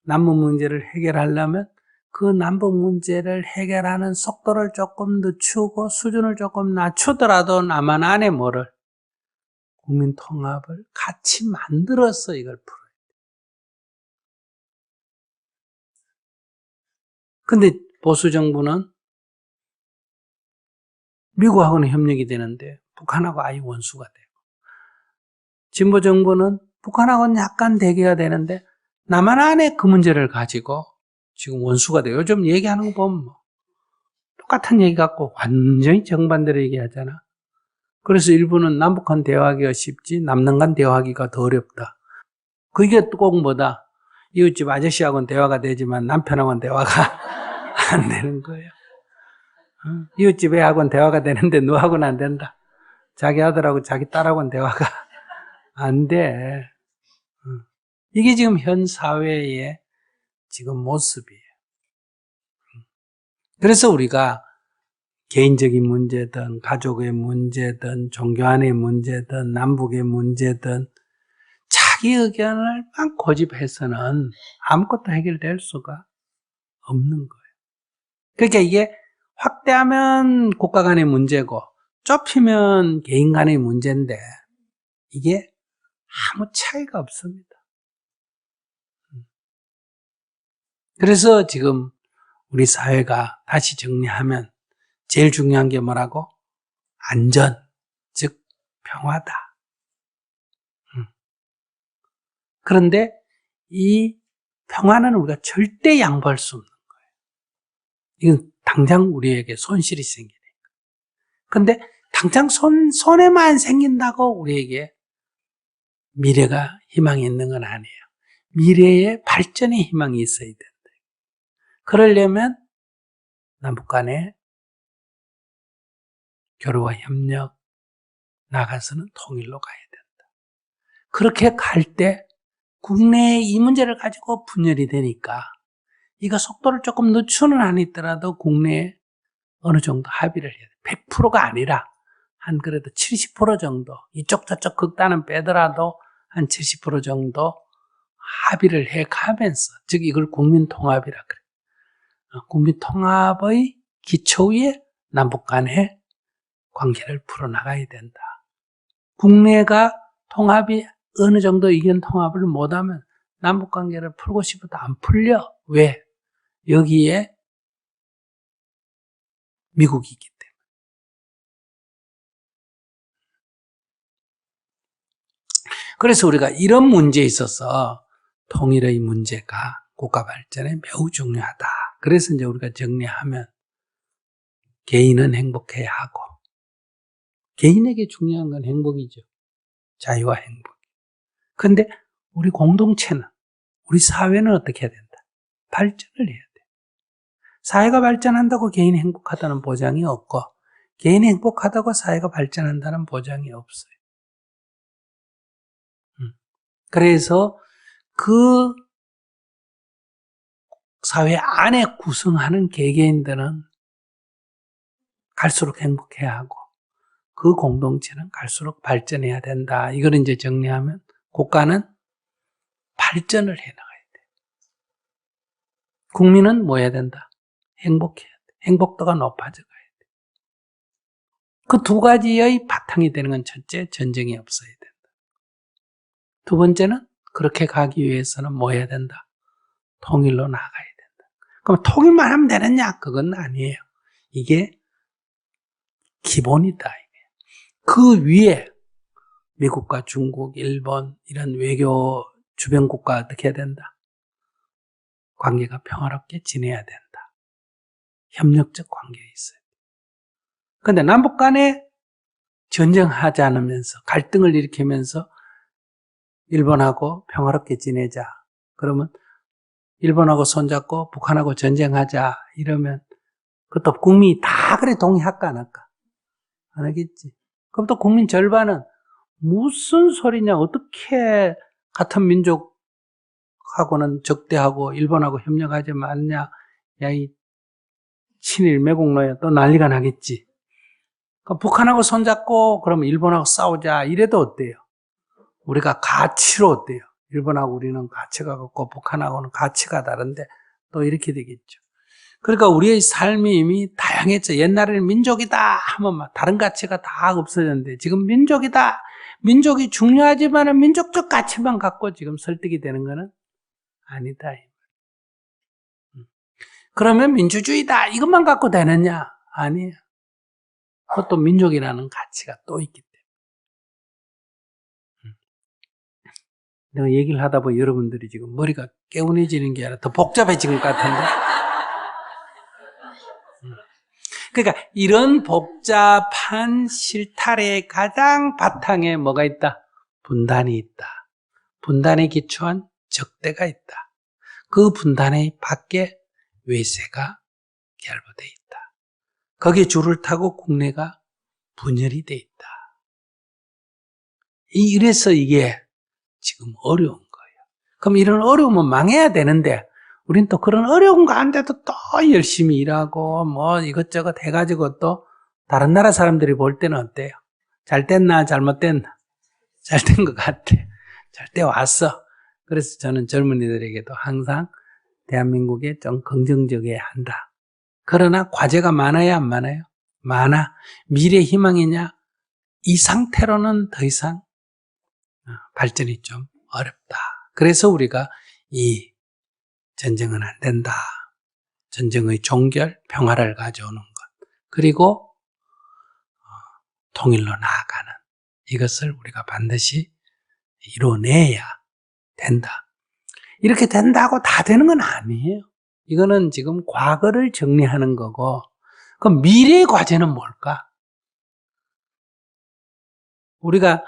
남북 문제를 해결하려면 그 남북 문제를 해결하는 속도를 조금 늦추고 수준을 조금 낮추더라도 남한 안에 뭐를? 국민 통합을 같이 만들어서 이걸 풀어야 돼. 근데 보수 정부는 미국하고는 협력이 되는데 북한하고 아예 원수가 되고, 진보 정부는 북한하고는 약간 대결가 되는데 남한 안에 그 문제를 가지고 지금 원수가 돼요. 요즘 얘기하는 거 보면 뭐 똑같은 얘기 갖고 완전히 정반대로 얘기하잖아. 그래서 일부는 남북한 대화하기가 쉽지 남남 간 대화하기가 더 어렵다. 그게 꼭 뭐다? 이웃집 아저씨하고는 대화가 되지만 남편하고는 대화가 안 되는 거예요. 이웃집 애하고는 대화가 되는데 너하고는 안 된다. 자기 아들하고 자기 딸하고는 대화가 안 돼. 이게 지금 현 사회의 지금 모습이에요. 그래서 우리가 개인적인 문제든 가족의 문제든 종교 안의 문제든 남북의 문제든 자기 의견을 막 고집해서는 아무것도 해결될 수가 없는 거예요. 그러니까 이게 확대하면 국가 간의 문제고 좁히면 개인 간의 문제인데 이게 아무 차이가 없습니다. 그래서 지금 우리 사회가 다시 정리하면 제일 중요한 게 뭐라고? 안전, 즉 평화다. 그런데 이 평화는 우리가 절대 양보할 수 없는 거예요. 이건 당장 우리에게 손실이 생기니까. 그런데 당장 손해만 생긴다고 우리에게 미래가 희망이 있는 건 아니에요. 미래의 발전의 희망이 있어야 된다. 그러려면 남북 간의 교류와 협력 나가서는 통일로 가야 된다. 그렇게 갈 때 국내에 이 문제를 가지고 분열이 되니까 이거 속도를 조금 늦추는 한이 있더라도 국내에 어느 정도 합의를 해야 돼. 100%가 아니라 한 그래도 70% 정도 이쪽 저쪽 극단은 빼더라도 한 70% 정도 합의를 해가면서 즉 이걸 국민통합이라 그래. 국민통합의 기초 위에 남북 간의 관계를 풀어나가야 된다. 국내가 통합이 어느 정도 의견 통합을 못하면 남북 관계를 풀고 싶어도 안 풀려. 왜? 여기에 미국이 있기 때문에. 그래서 우리가 이런 문제에 있어서 통일의 문제가 국가 발전에 매우 중요하다. 그래서 이제 우리가 정리하면 개인은 행복해야 하고 개인에게 중요한 건 행복이죠. 자유와 행복. 그런데 우리 공동체는 우리 사회는 어떻게 해야 된다? 발전을 해야 돼. 사회가 발전한다고 개인이 행복하다는 보장이 없고 개인이 행복하다고 사회가 발전한다는 보장이 없어요. 그래서 그 사회 안에 구성하는 개개인들은 갈수록 행복해야 하고 그 공동체는 갈수록 발전해야 된다. 이걸 이제 정리하면 국가는 발전을 해 나가야 돼. 국민은 뭐 해야 된다? 행복해야 돼. 행복도가 높아져 가야 돼. 그 두 가지의 바탕이 되는 건 첫째, 전쟁이 없어야 된다. 두 번째는 그렇게 가기 위해서는 뭐 해야 된다? 통일로 나가야 된다. 그럼 통일만 하면 되느냐? 그건 아니에요. 이게 기본이다. 그 위에 미국과 중국, 일본 이런 외교 주변 국가 어떻게 해야 된다? 관계가 평화롭게 지내야 된다. 협력적 관계에 있어요. 그런데 남북 간에 전쟁하지 않으면서 갈등을 일으키면서 일본하고 평화롭게 지내자. 그러면 일본하고 손잡고 북한하고 전쟁하자 이러면 그것도 국민이 다 그래 동의할까 안 할까? 안 하겠지. 그럼 또 국민 절반은 무슨 소리냐, 어떻게 같은 민족하고는 적대하고 일본하고 협력하지 말냐, 야, 이 친일 매국노야, 또 난리가 나겠지. 그러니까 북한하고 손잡고 그러면 일본하고 싸우자 이래도 어때요? 우리가 가치로 어때요? 일본하고 우리는 가치가 같고 북한하고는 가치가 다른데 또 이렇게 되겠죠. 그러니까 우리의 삶이 이미 다양했죠. 옛날에는 민족이다 하면 막 다른 가치가 다 없어졌는데 지금 민족이다. 민족이 중요하지만 민족적 가치만 갖고 지금 설득이 되는 거는 아니다. 그러면 민주주의다. 이것만 갖고 되느냐? 아니에요. 그것도 민족이라는 가치가 또 있기 때문에. 내가 얘기를 하다 보니 여러분들이 지금 머리가 개운해지는 게 아니라 더 복잡해진 것 같은데. 그러니까 이런 복잡한 실타래의 가장 바탕에 뭐가 있다? 분단이 있다. 분단에 기초한 적대가 있다. 그 분단의 밖에 외세가 결부되어 있다. 거기에 줄을 타고 국내가 분열이 되어 있다. 이래서 이게 지금 어려운 거예요. 그럼 이런 어려움은 망해야 되는데 우린 또 그런 어려운 가운데도 또 열심히 일하고 뭐 이것저것 해가지고 또 다른 나라 사람들이 볼 때는 어때요? 잘 됐나 잘못됐나? 잘 된 것 같아. 잘 돼 왔어. 그래서 저는 젊은이들에게도 항상 대한민국에 좀 긍정적이어야 한다. 그러나 과제가 많아야 안 많아요? 많아. 미래 희망이냐? 이 상태로는 더 이상 발전이 좀 어렵다. 그래서 우리가 이 전쟁은 안 된다. 전쟁의 종결, 평화를 가져오는 것. 그리고 통일로 나아가는 이것을 우리가 반드시 이뤄내야 된다. 이렇게 된다고 다 되는 건 아니에요. 이거는 지금 과거를 정리하는 거고 그럼 미래의 과제는 뭘까? 우리가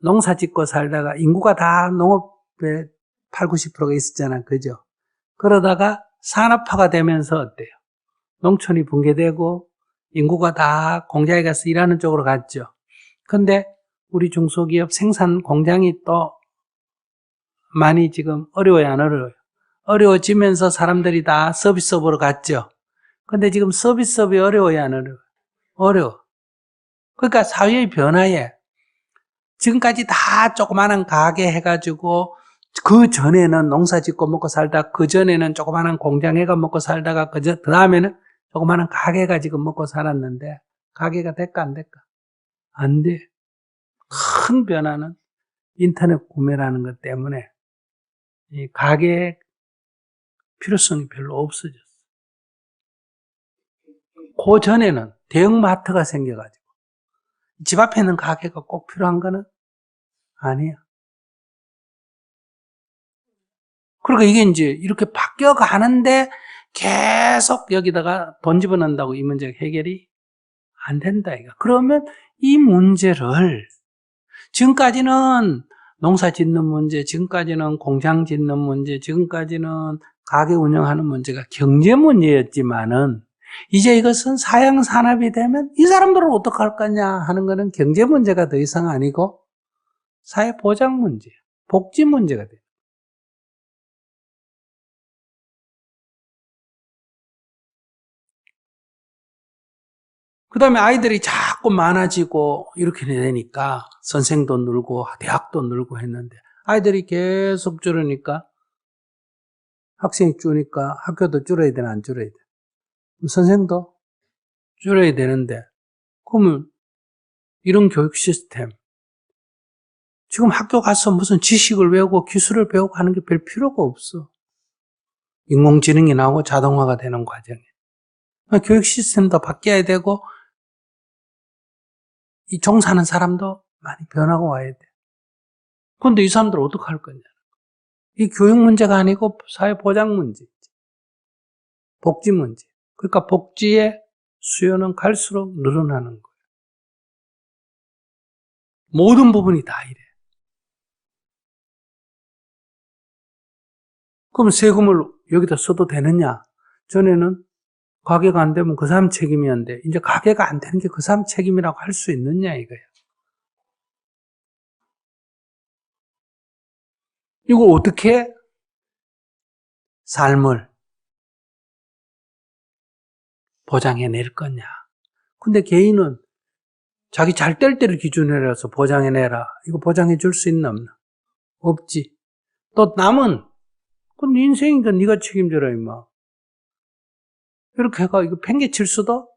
농사 짓고 살다가 인구가 다 농업에 8, 90%가 있었잖아. 그죠? 그러다가 산업화가 되면서 어때요? 농촌이 붕괴되고 인구가 다 공장에 가서 일하는 쪽으로 갔죠. 근데 우리 중소기업 생산 공장이 또 많이 지금 어려워요, 안 어려워요? 어려워지면서 사람들이 다 서비스업으로 갔죠. 근데 지금 서비스업이 어려워요, 안 어려워요? 어려워. 그러니까 사회의 변화에 지금까지 다 조그마한 가게 해가지고 그 전에는 농사 짓고 먹고 살다 그 전에는 조그마한 공장 해가 먹고 살다가 그 다음에는 조그마한 가게가 지금 먹고 살았는데 가게가 될까 안 될까? 안 돼. 큰 변화는 인터넷 구매라는 것 때문에 이 가게의 필요성이 별로 없어졌어. 그 전에는 대형마트가 생겨가지고 집 앞에 있는 가게가 꼭 필요한 거는 아니야. 그러니까 이게 이제 이렇게 바뀌어 가는데 계속 여기다가 돈 집어넣는다고 이 문제가 해결이 안 된다, 이거. 그러면 이 문제를 지금까지는 농사 짓는 문제, 지금까지는 공장 짓는 문제, 지금까지는 가게 운영하는 문제가 경제 문제였지만은 이제 이것은 사양 산업이 되면 이 사람들을 어떻게 할 거냐 하는 거는 경제 문제가 더 이상 아니고 사회 보장 문제, 복지 문제가 돼요. 그 다음에 아이들이 자꾸 많아지고 이렇게 되니까 선생도 늘고 대학도 늘고 했는데 아이들이 계속 줄으니까 학생이 줄으니까 학교도 줄어야 되나 안 줄어야 돼? 선생도 줄어야 되는데 그러면 이런 교육 시스템 지금 학교 가서 무슨 지식을 배우고 기술을 배우고 하는 게 별 필요가 없어. 인공지능이 나오고 자동화가 되는 과정에 교육 시스템도 바뀌어야 되고 이 종사하는 사람도 많이 변화가 와야 돼. 그런데 이 사람들 어떻게 할 거냐? 이 교육 문제가 아니고 사회 보장 문제지. 복지 문제. 그러니까 복지의 수요는 갈수록 늘어나는 거예요. 모든 부분이 다 이래. 그럼 세금을 여기다 써도 되느냐? 전에는 가게가 안 되면 그 사람 책임이었는데 이제 가게가 안 되는 게 그 사람 책임이라고 할 수 있느냐 이거예요. 이걸 어떻게 삶을 보장해낼 거냐. 근데 개인은 자기 잘 뗄 때를 기준으로 해서 보장해내라. 이거 보장해 줄 수 있나 없나? 없지. 또 남은 그건 네 인생이니까 네가 책임져라 임마. 이렇게 해가 이거 팽개칠 수도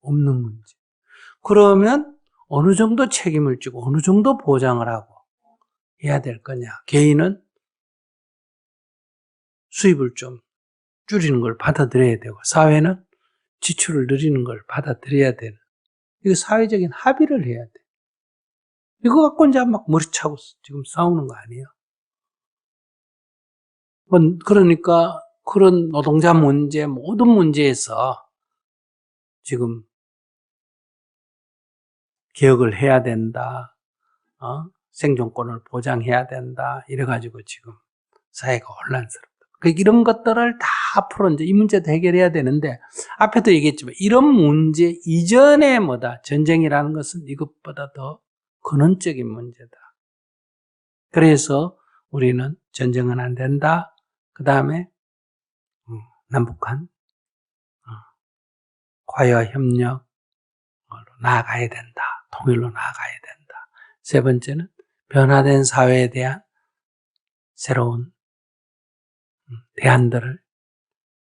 없는 문제. 그러면 어느 정도 책임을 지고 어느 정도 보장을 하고 해야 될 거냐. 개인은 수입을 좀 줄이는 걸 받아들여야 되고 사회는 지출을 늘리는 걸 받아들여야 되는. 이거 사회적인 합의를 해야 돼. 이거 갖고 이제 막 머리차고 지금 싸우는 거 아니에요. 그러니까 그런 노동자 문제, 모든 문제에서 지금 개혁을 해야 된다. 생존권을 보장해야 된다. 이래가지고 지금 사회가 혼란스럽다. 이런 것들을 다 앞으로 이제 이 문제도 해결해야 되는데, 앞에도 얘기했지만, 이런 문제 이전에 전쟁이라는 것은 이것보다 더 근원적인 문제다. 그래서 우리는 전쟁은 안 된다. 그 다음에, 남북한, 과외와 협력으로 나아가야 된다. 통일로 나아가야 된다. 세 번째는, 변화된 사회에 대한 새로운 대안들을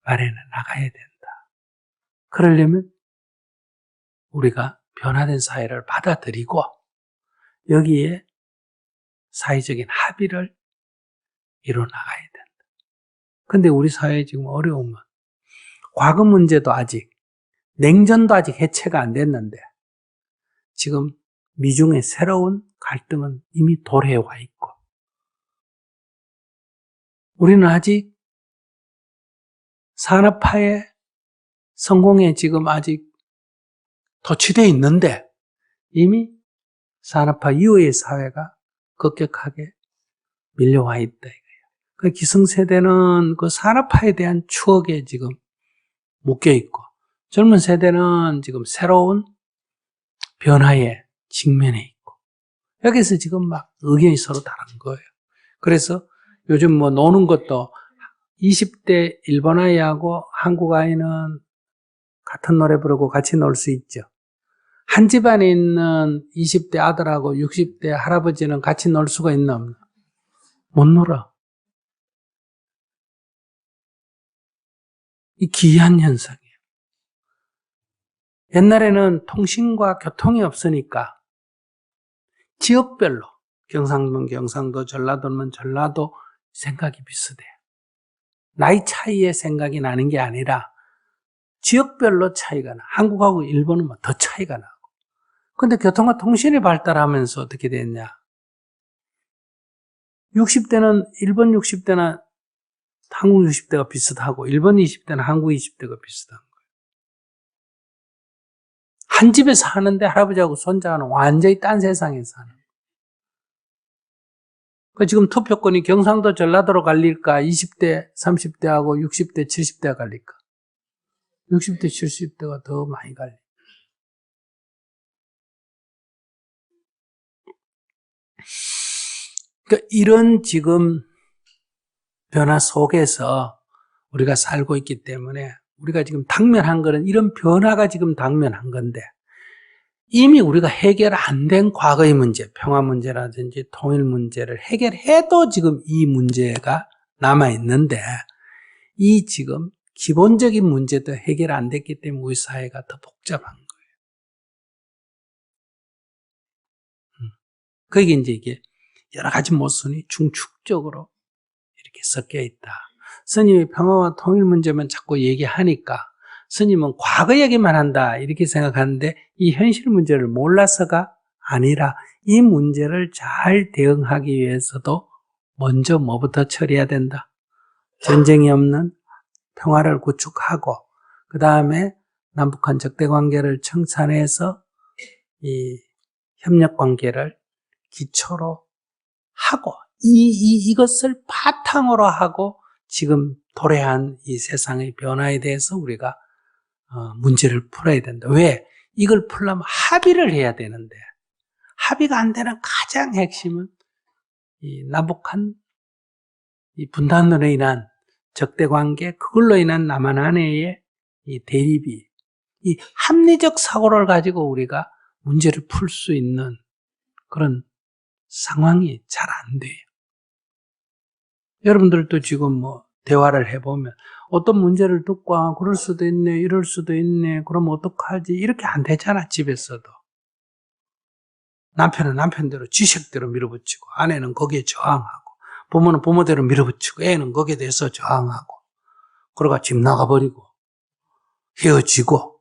마련해 나가야 된다. 그러려면 우리가 변화된 사회를 받아들이고 여기에 사회적인 합의를 이뤄 나가야 된다. 근데 우리 사회에 지금 어려움은 과거 문제도 아직 냉전도 아직 해체가 안 됐는데 지금 미중의 새로운 갈등은 이미 도래해 와 있고 우리는 아직 산업화의 성공에 지금 아직 도취되어 있는데 이미 산업화 이후의 사회가 급격하게 밀려와 있다 이거예요. 그 기성세대는 그 산업화에 대한 추억에 지금 묶여 있고 젊은 세대는 지금 새로운 변화에 직면해 있고 여기서 지금 막 의견이 서로 다른 거예요. 그래서 요즘 노는 것도 20대 일본 아이하고 한국 아이는 같은 노래 부르고 같이 놀 수 있죠. 한 집안에 있는 20대 아들하고 60대 할아버지는 같이 놀 수가 있나 없나? 못 놀아. 이 기이한 현상이에요. 옛날에는 통신과 교통이 없으니까 지역별로 경상도면 경상도, 전라도면 전라도 생각이 비슷해요. 나이 차이의 생각이 나는 게 아니라 지역별로 차이가 나. 한국하고 일본은 더 차이가 나고. 근데 교통과 통신이 발달하면서 어떻게 됐냐. 60대는 일본 60대나 한국 60대가 비슷하고 일본 20대나 한국 20대가 비슷한 거예요. 한 집에 사는데 할아버지하고 손자는 완전히 딴 세상에 사는 거예요. 지금 투표권이 경상도 전라도로 갈릴까 20대 30대하고 60대 70대가 갈릴까 60대 70대가 더 많이 갈려. 그러니까 이런 지금 변화 속에서 우리가 살고 있기 때문에 우리가 지금 당면한 거는 이런 변화가 지금 당면한 건데 이미 우리가 해결 안 된 과거의 문제, 평화 문제라든지 통일 문제를 해결해도 지금 이 문제가 남아있는데 이 지금 기본적인 문제도 해결 안 됐기 때문에 우리 사회가 더 복잡한 거예요. 그게 이제 이게 여러 가지 모순이 중축적으로 이렇게 섞여 있다. 스님이 평화와 통일 문제만 자꾸 얘기하니까 스님은 과거 얘기만 한다 이렇게 생각하는데 이 현실 문제를 몰라서가 아니라 이 문제를 잘 대응하기 위해서도 먼저 뭐부터 처리해야 된다? 전쟁이 없는 평화를 구축하고, 그 다음에 남북한 적대관계를 청산해서 이 협력관계를 기초로 하고, 이것을 바탕으로 하고 지금 도래한 이 세상의 변화에 대해서 우리가 문제를 풀어야 된다. 왜? 이걸 풀려면 합의를 해야 되는데, 합의가 안 되는 가장 핵심은 이 남북한 이 분단으로 인한 적대관계, 그걸로 인한 남한 안에의 이 대립이, 이 합리적 사고를 가지고 우리가 문제를 풀 수 있는 그런 상황이 잘 안 돼요. 여러분들도 지금 뭐 대화를 해보면 어떤 문제를 듣고 그럴 수도 있네, 이럴 수도 있네, 그럼 어떡하지? 이렇게 안 되잖아, 집에서도. 남편은 남편대로 지식대로 밀어붙이고, 아내는 거기에 저항하고, 부모는 부모대로 밀어붙이고, 애는 거기에 대해서 저항하고, 그러가 집 나가버리고, 헤어지고,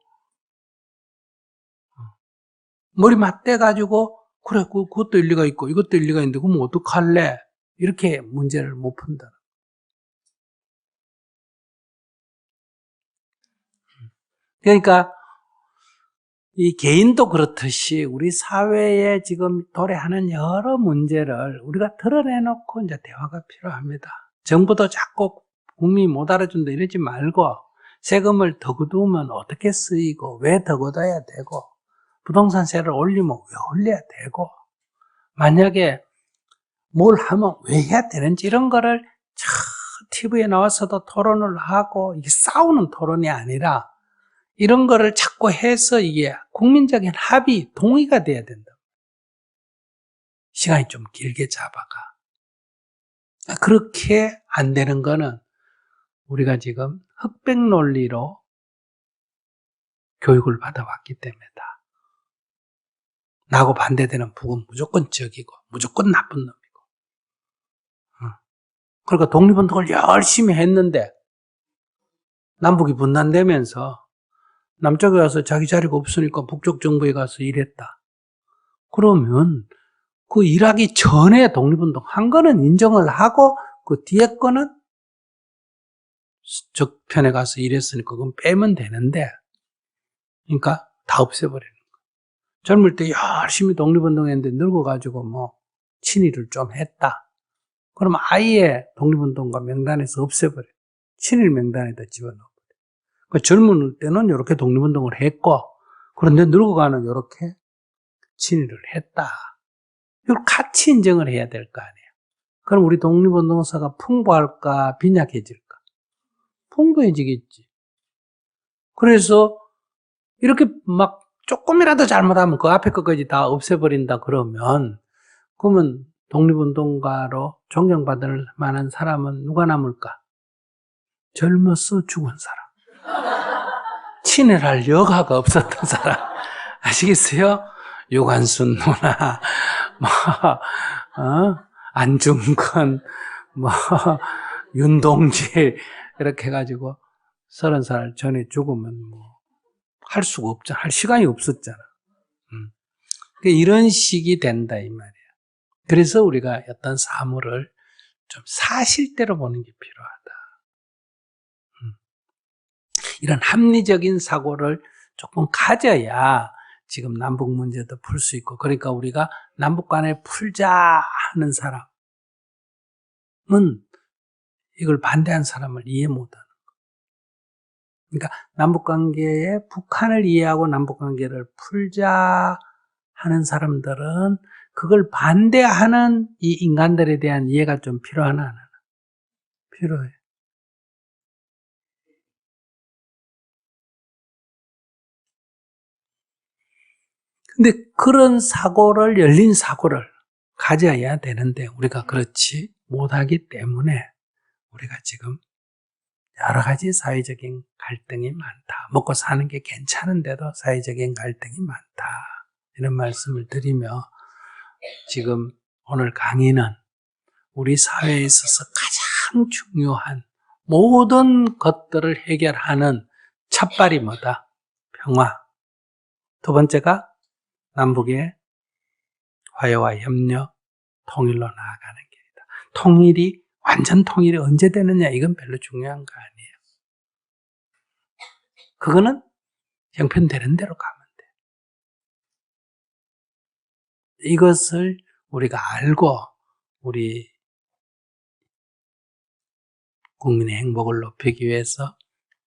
머리 맞대가지고, 그래, 그것도 일리가 있고, 이것도 일리가 있는데, 그럼 어떡할래? 이렇게 문제를 못 푼다. 그러니까, 이 개인도 그렇듯이 우리 사회에 지금 도래하는 여러 문제를 우리가 드러내놓고 이제 대화가 필요합니다. 정부도 자꾸 국민이 못 알아준다 이러지 말고, 세금을 더 거두면 어떻게 쓰이고, 왜 더 걷어야 되고, 부동산세를 올리면 왜 올려야 되고, 만약에 뭘 하면 왜 해야 되는지 이런 거를 TV에 나와서도 토론을 하고, 이게 싸우는 토론이 아니라 이런 거를 자꾸 해서 이게 국민적인 합의, 동의가 돼야 된다. 시간이 좀 길게 잡아가. 그렇게 안 되는 거는 우리가 지금 흑백 논리로 교육을 받아왔기 때문이다. 나하고 반대되는 북은 무조건 적이고 무조건 나쁜 놈이고. 그러니까 독립운동을 열심히 했는데 남북이 분단되면서 남쪽에 가서 자기 자리가 없으니까 북쪽 정부에 가서 일했다. 그러면 그 일하기 전에 독립운동 한 거는 인정을 하고 그 뒤에 거는 적편에 가서 일했으니까 그건 빼면 되는데, 그러니까 다 없애버리는 거예요. 젊을 때 열심히 독립운동했는데 늙어가지고 뭐 친일을 좀 했다. 그러면 아예 독립운동가 명단에서 없애버려요. 친일 명단에다 집어넣어버려요. 그러니까 젊을 때는 이렇게 독립운동을 했고, 그런데 늙어가는 이렇게 친일을 했다. 이걸 같이 인정을 해야 될 거 아니에요. 그럼 우리 독립운동사가 풍부할까, 빈약해질까? 풍부해지겠지. 그래서 이렇게 막 조금이라도 잘못하면 그 앞에 것까지 다 없애버린다 그러면 독립운동가로 존경받을 만한 사람은 누가 남을까? 젊어서 죽은 사람. 친일할 여가가 없었던 사람. 아시겠어요? 유관순 누나, 안중근, 윤동질, 이렇게 해가지고 30살 전에 죽으면 할 수가 없잖아. 할 시간이 없었잖아. 이런 식이 된다, 이 말이야. 그래서 우리가 어떤 사물을 좀 사실대로 보는 게 필요하다. 이런 합리적인 사고를 조금 가져야 지금 남북 문제도 풀 수 있고, 그러니까 우리가 남북 간에 풀자 하는 사람은 이걸 반대한 사람을 이해 못하는 거예요. 그러니까 남북 관계에 북한을 이해하고 남북 관계를 풀자 하는 사람들은 그걸 반대하는 이 인간들에 대한 이해가 좀 필요하나 안 하나? 필요해. 근데 그런 사고를, 열린 사고를 가져야 되는데 우리가 그렇지 못하기 때문에 우리가 지금 여러 가지 사회적인 갈등이 많다. 먹고 사는 게 괜찮은데도 사회적인 갈등이 많다. 이런 말씀을 드리며 지금 오늘 강의는 우리 사회에 있어서 가장 중요한 모든 것들을 해결하는 첫발이 뭐다? 평화. 두 번째가 남북의 화해와 협력, 통일로 나아가는 길이다. 통일이, 완전 통일이 언제 되느냐, 이건 별로 중요한 거 아니에요. 그거는 형편되는 대로 가면 돼. 이것을 우리가 알고 우리 국민의 행복을 높이기 위해서,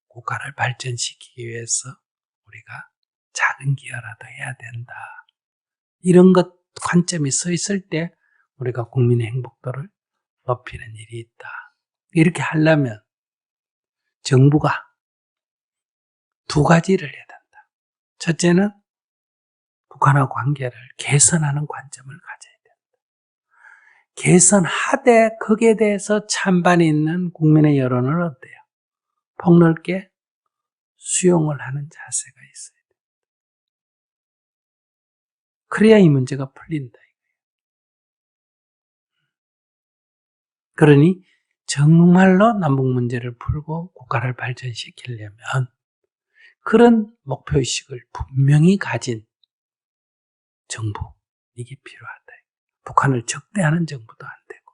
국가를 발전시키기 위해서 우리가 작은 기여라도 해야 된다. 이런 것 관점이 서 있을 때 우리가 국민의 행복도를 높이는 일이 있다. 이렇게 하려면 정부가 두 가지를 해야 된다. 첫째는 북한하고 관계를 개선하는 관점을 가져야 된다. 개선하되 거기에 대해서 찬반이 있는 국민의 여론을 어때요? 폭넓게 수용을 하는 자세가 있어야 돼요. 그래야 이 문제가 풀린다. 그러니 정말로 남북 문제를 풀고 국가를 발전시키려면 그런 목표의식을 분명히 가진 정부, 이게 필요하다. 북한을 적대하는 정부도 안 되고,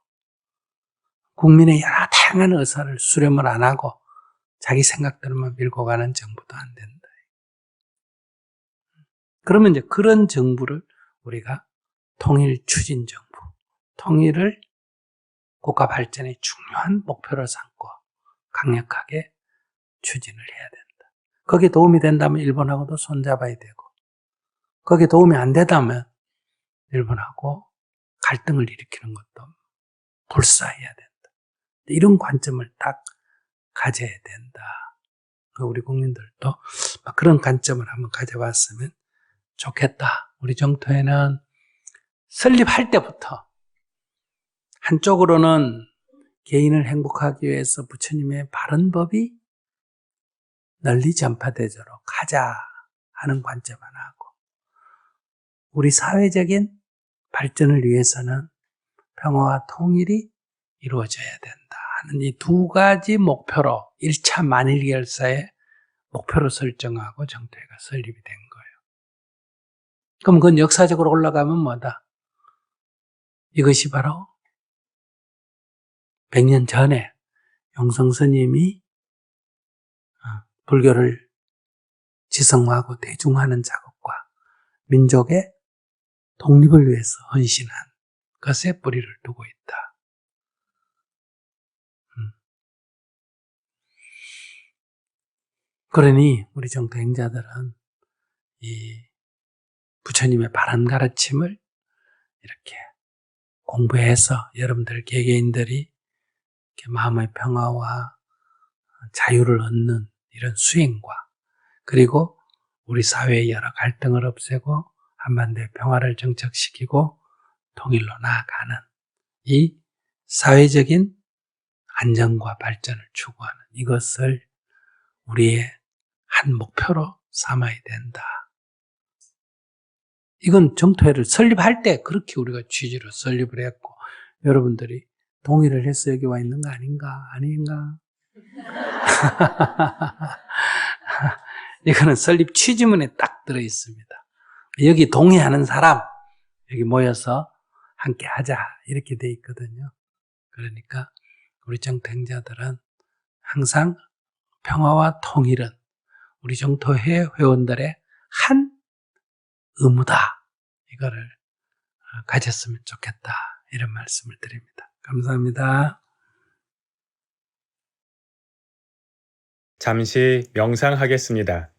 국민의 여러 다양한 의사를 수렴을 안 하고 자기 생각대로만 밀고 가는 정부도 안 된다. 그러면 이제 그런 정부를 우리가 통일 추진 정부, 통일을 국가 발전의 중요한 목표로 삼고 강력하게 추진을 해야 된다. 거기에 도움이 된다면 일본하고도 손잡아야 되고, 거기에 도움이 안 된다면 일본하고 갈등을 일으키는 것도 불사해야 된다. 이런 관점을 딱 가져야 된다. 우리 국민들도 그런 관점을 한번 가져봤으면 좋겠다. 우리 정토에는 설립할 때부터 한쪽으로는 개인을 행복하기 위해서 부처님의 바른 법이 널리 전파되도록 하자 하는 관점 하나 하고, 우리 사회적인 발전을 위해서는 평화와 통일이 이루어져야 된다 하는 이 두 가지 목표로 1차 만일결사의 목표로 설정하고 정토회가 설립이 된 거예요. 그럼 그건 역사적으로 올라가면 뭐다? 이것이 바로 100년 전에 용성 스님이 불교를 지성화하고 대중화하는 작업과 민족의 독립을 위해서 헌신한 것에 뿌리를 두고 있다. 그러니 우리 정토 행자들은 이 부처님의 바른 가르침을 이렇게 공부해서 여러분들 개개인들이 이렇게 마음의 평화와 자유를 얻는 이런 수행과, 그리고 우리 사회의 여러 갈등을 없애고 한반도의 평화를 정착시키고 통일로 나아가는 이 사회적인 안정과 발전을 추구하는 이것을 우리의 한 목표로 삼아야 된다. 이건 정토회를 설립할 때 그렇게 우리가 취지로 설립을 했고, 여러분들이 동의를 해서 여기 와 있는 거 아닌가? 이거는 설립 취지문에 딱 들어 있습니다. 여기 동의하는 사람, 여기 모여서 함께 하자, 이렇게 돼 있거든요. 그러니까 우리 정토행자들은 항상 평화와 통일은 우리 정토회 회원들의 한 의무다, 이거를 가졌으면 좋겠다, 이런 말씀을 드립니다. 감사합니다. 잠시 명상하겠습니다.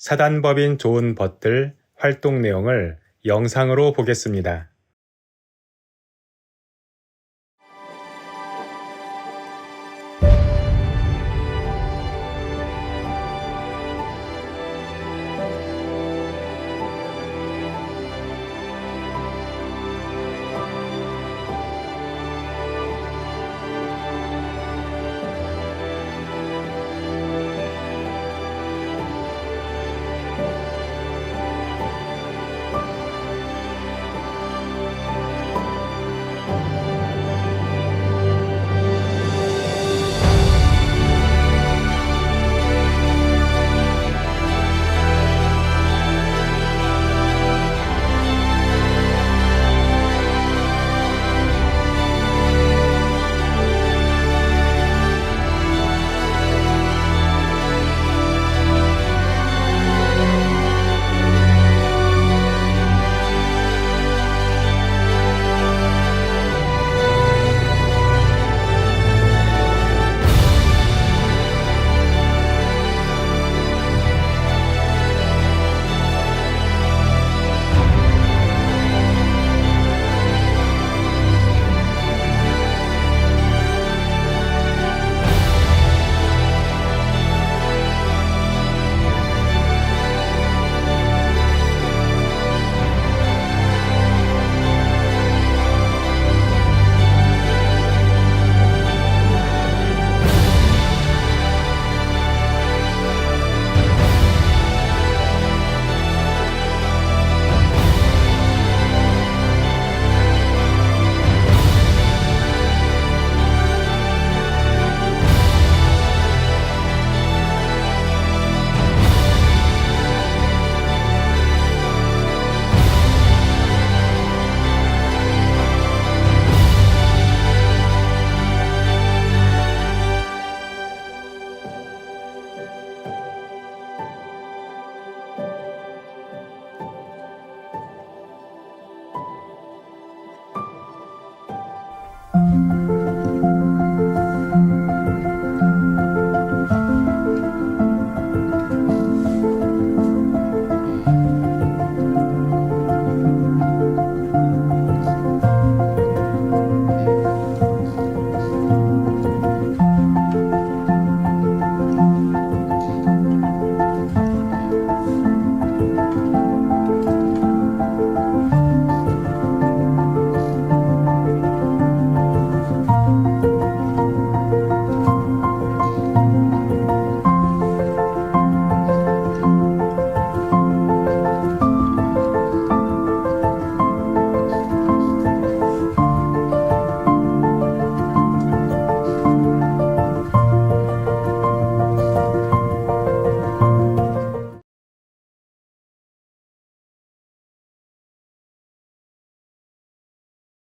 사단법인 좋은 벗들 활동 내용을 영상으로 보겠습니다.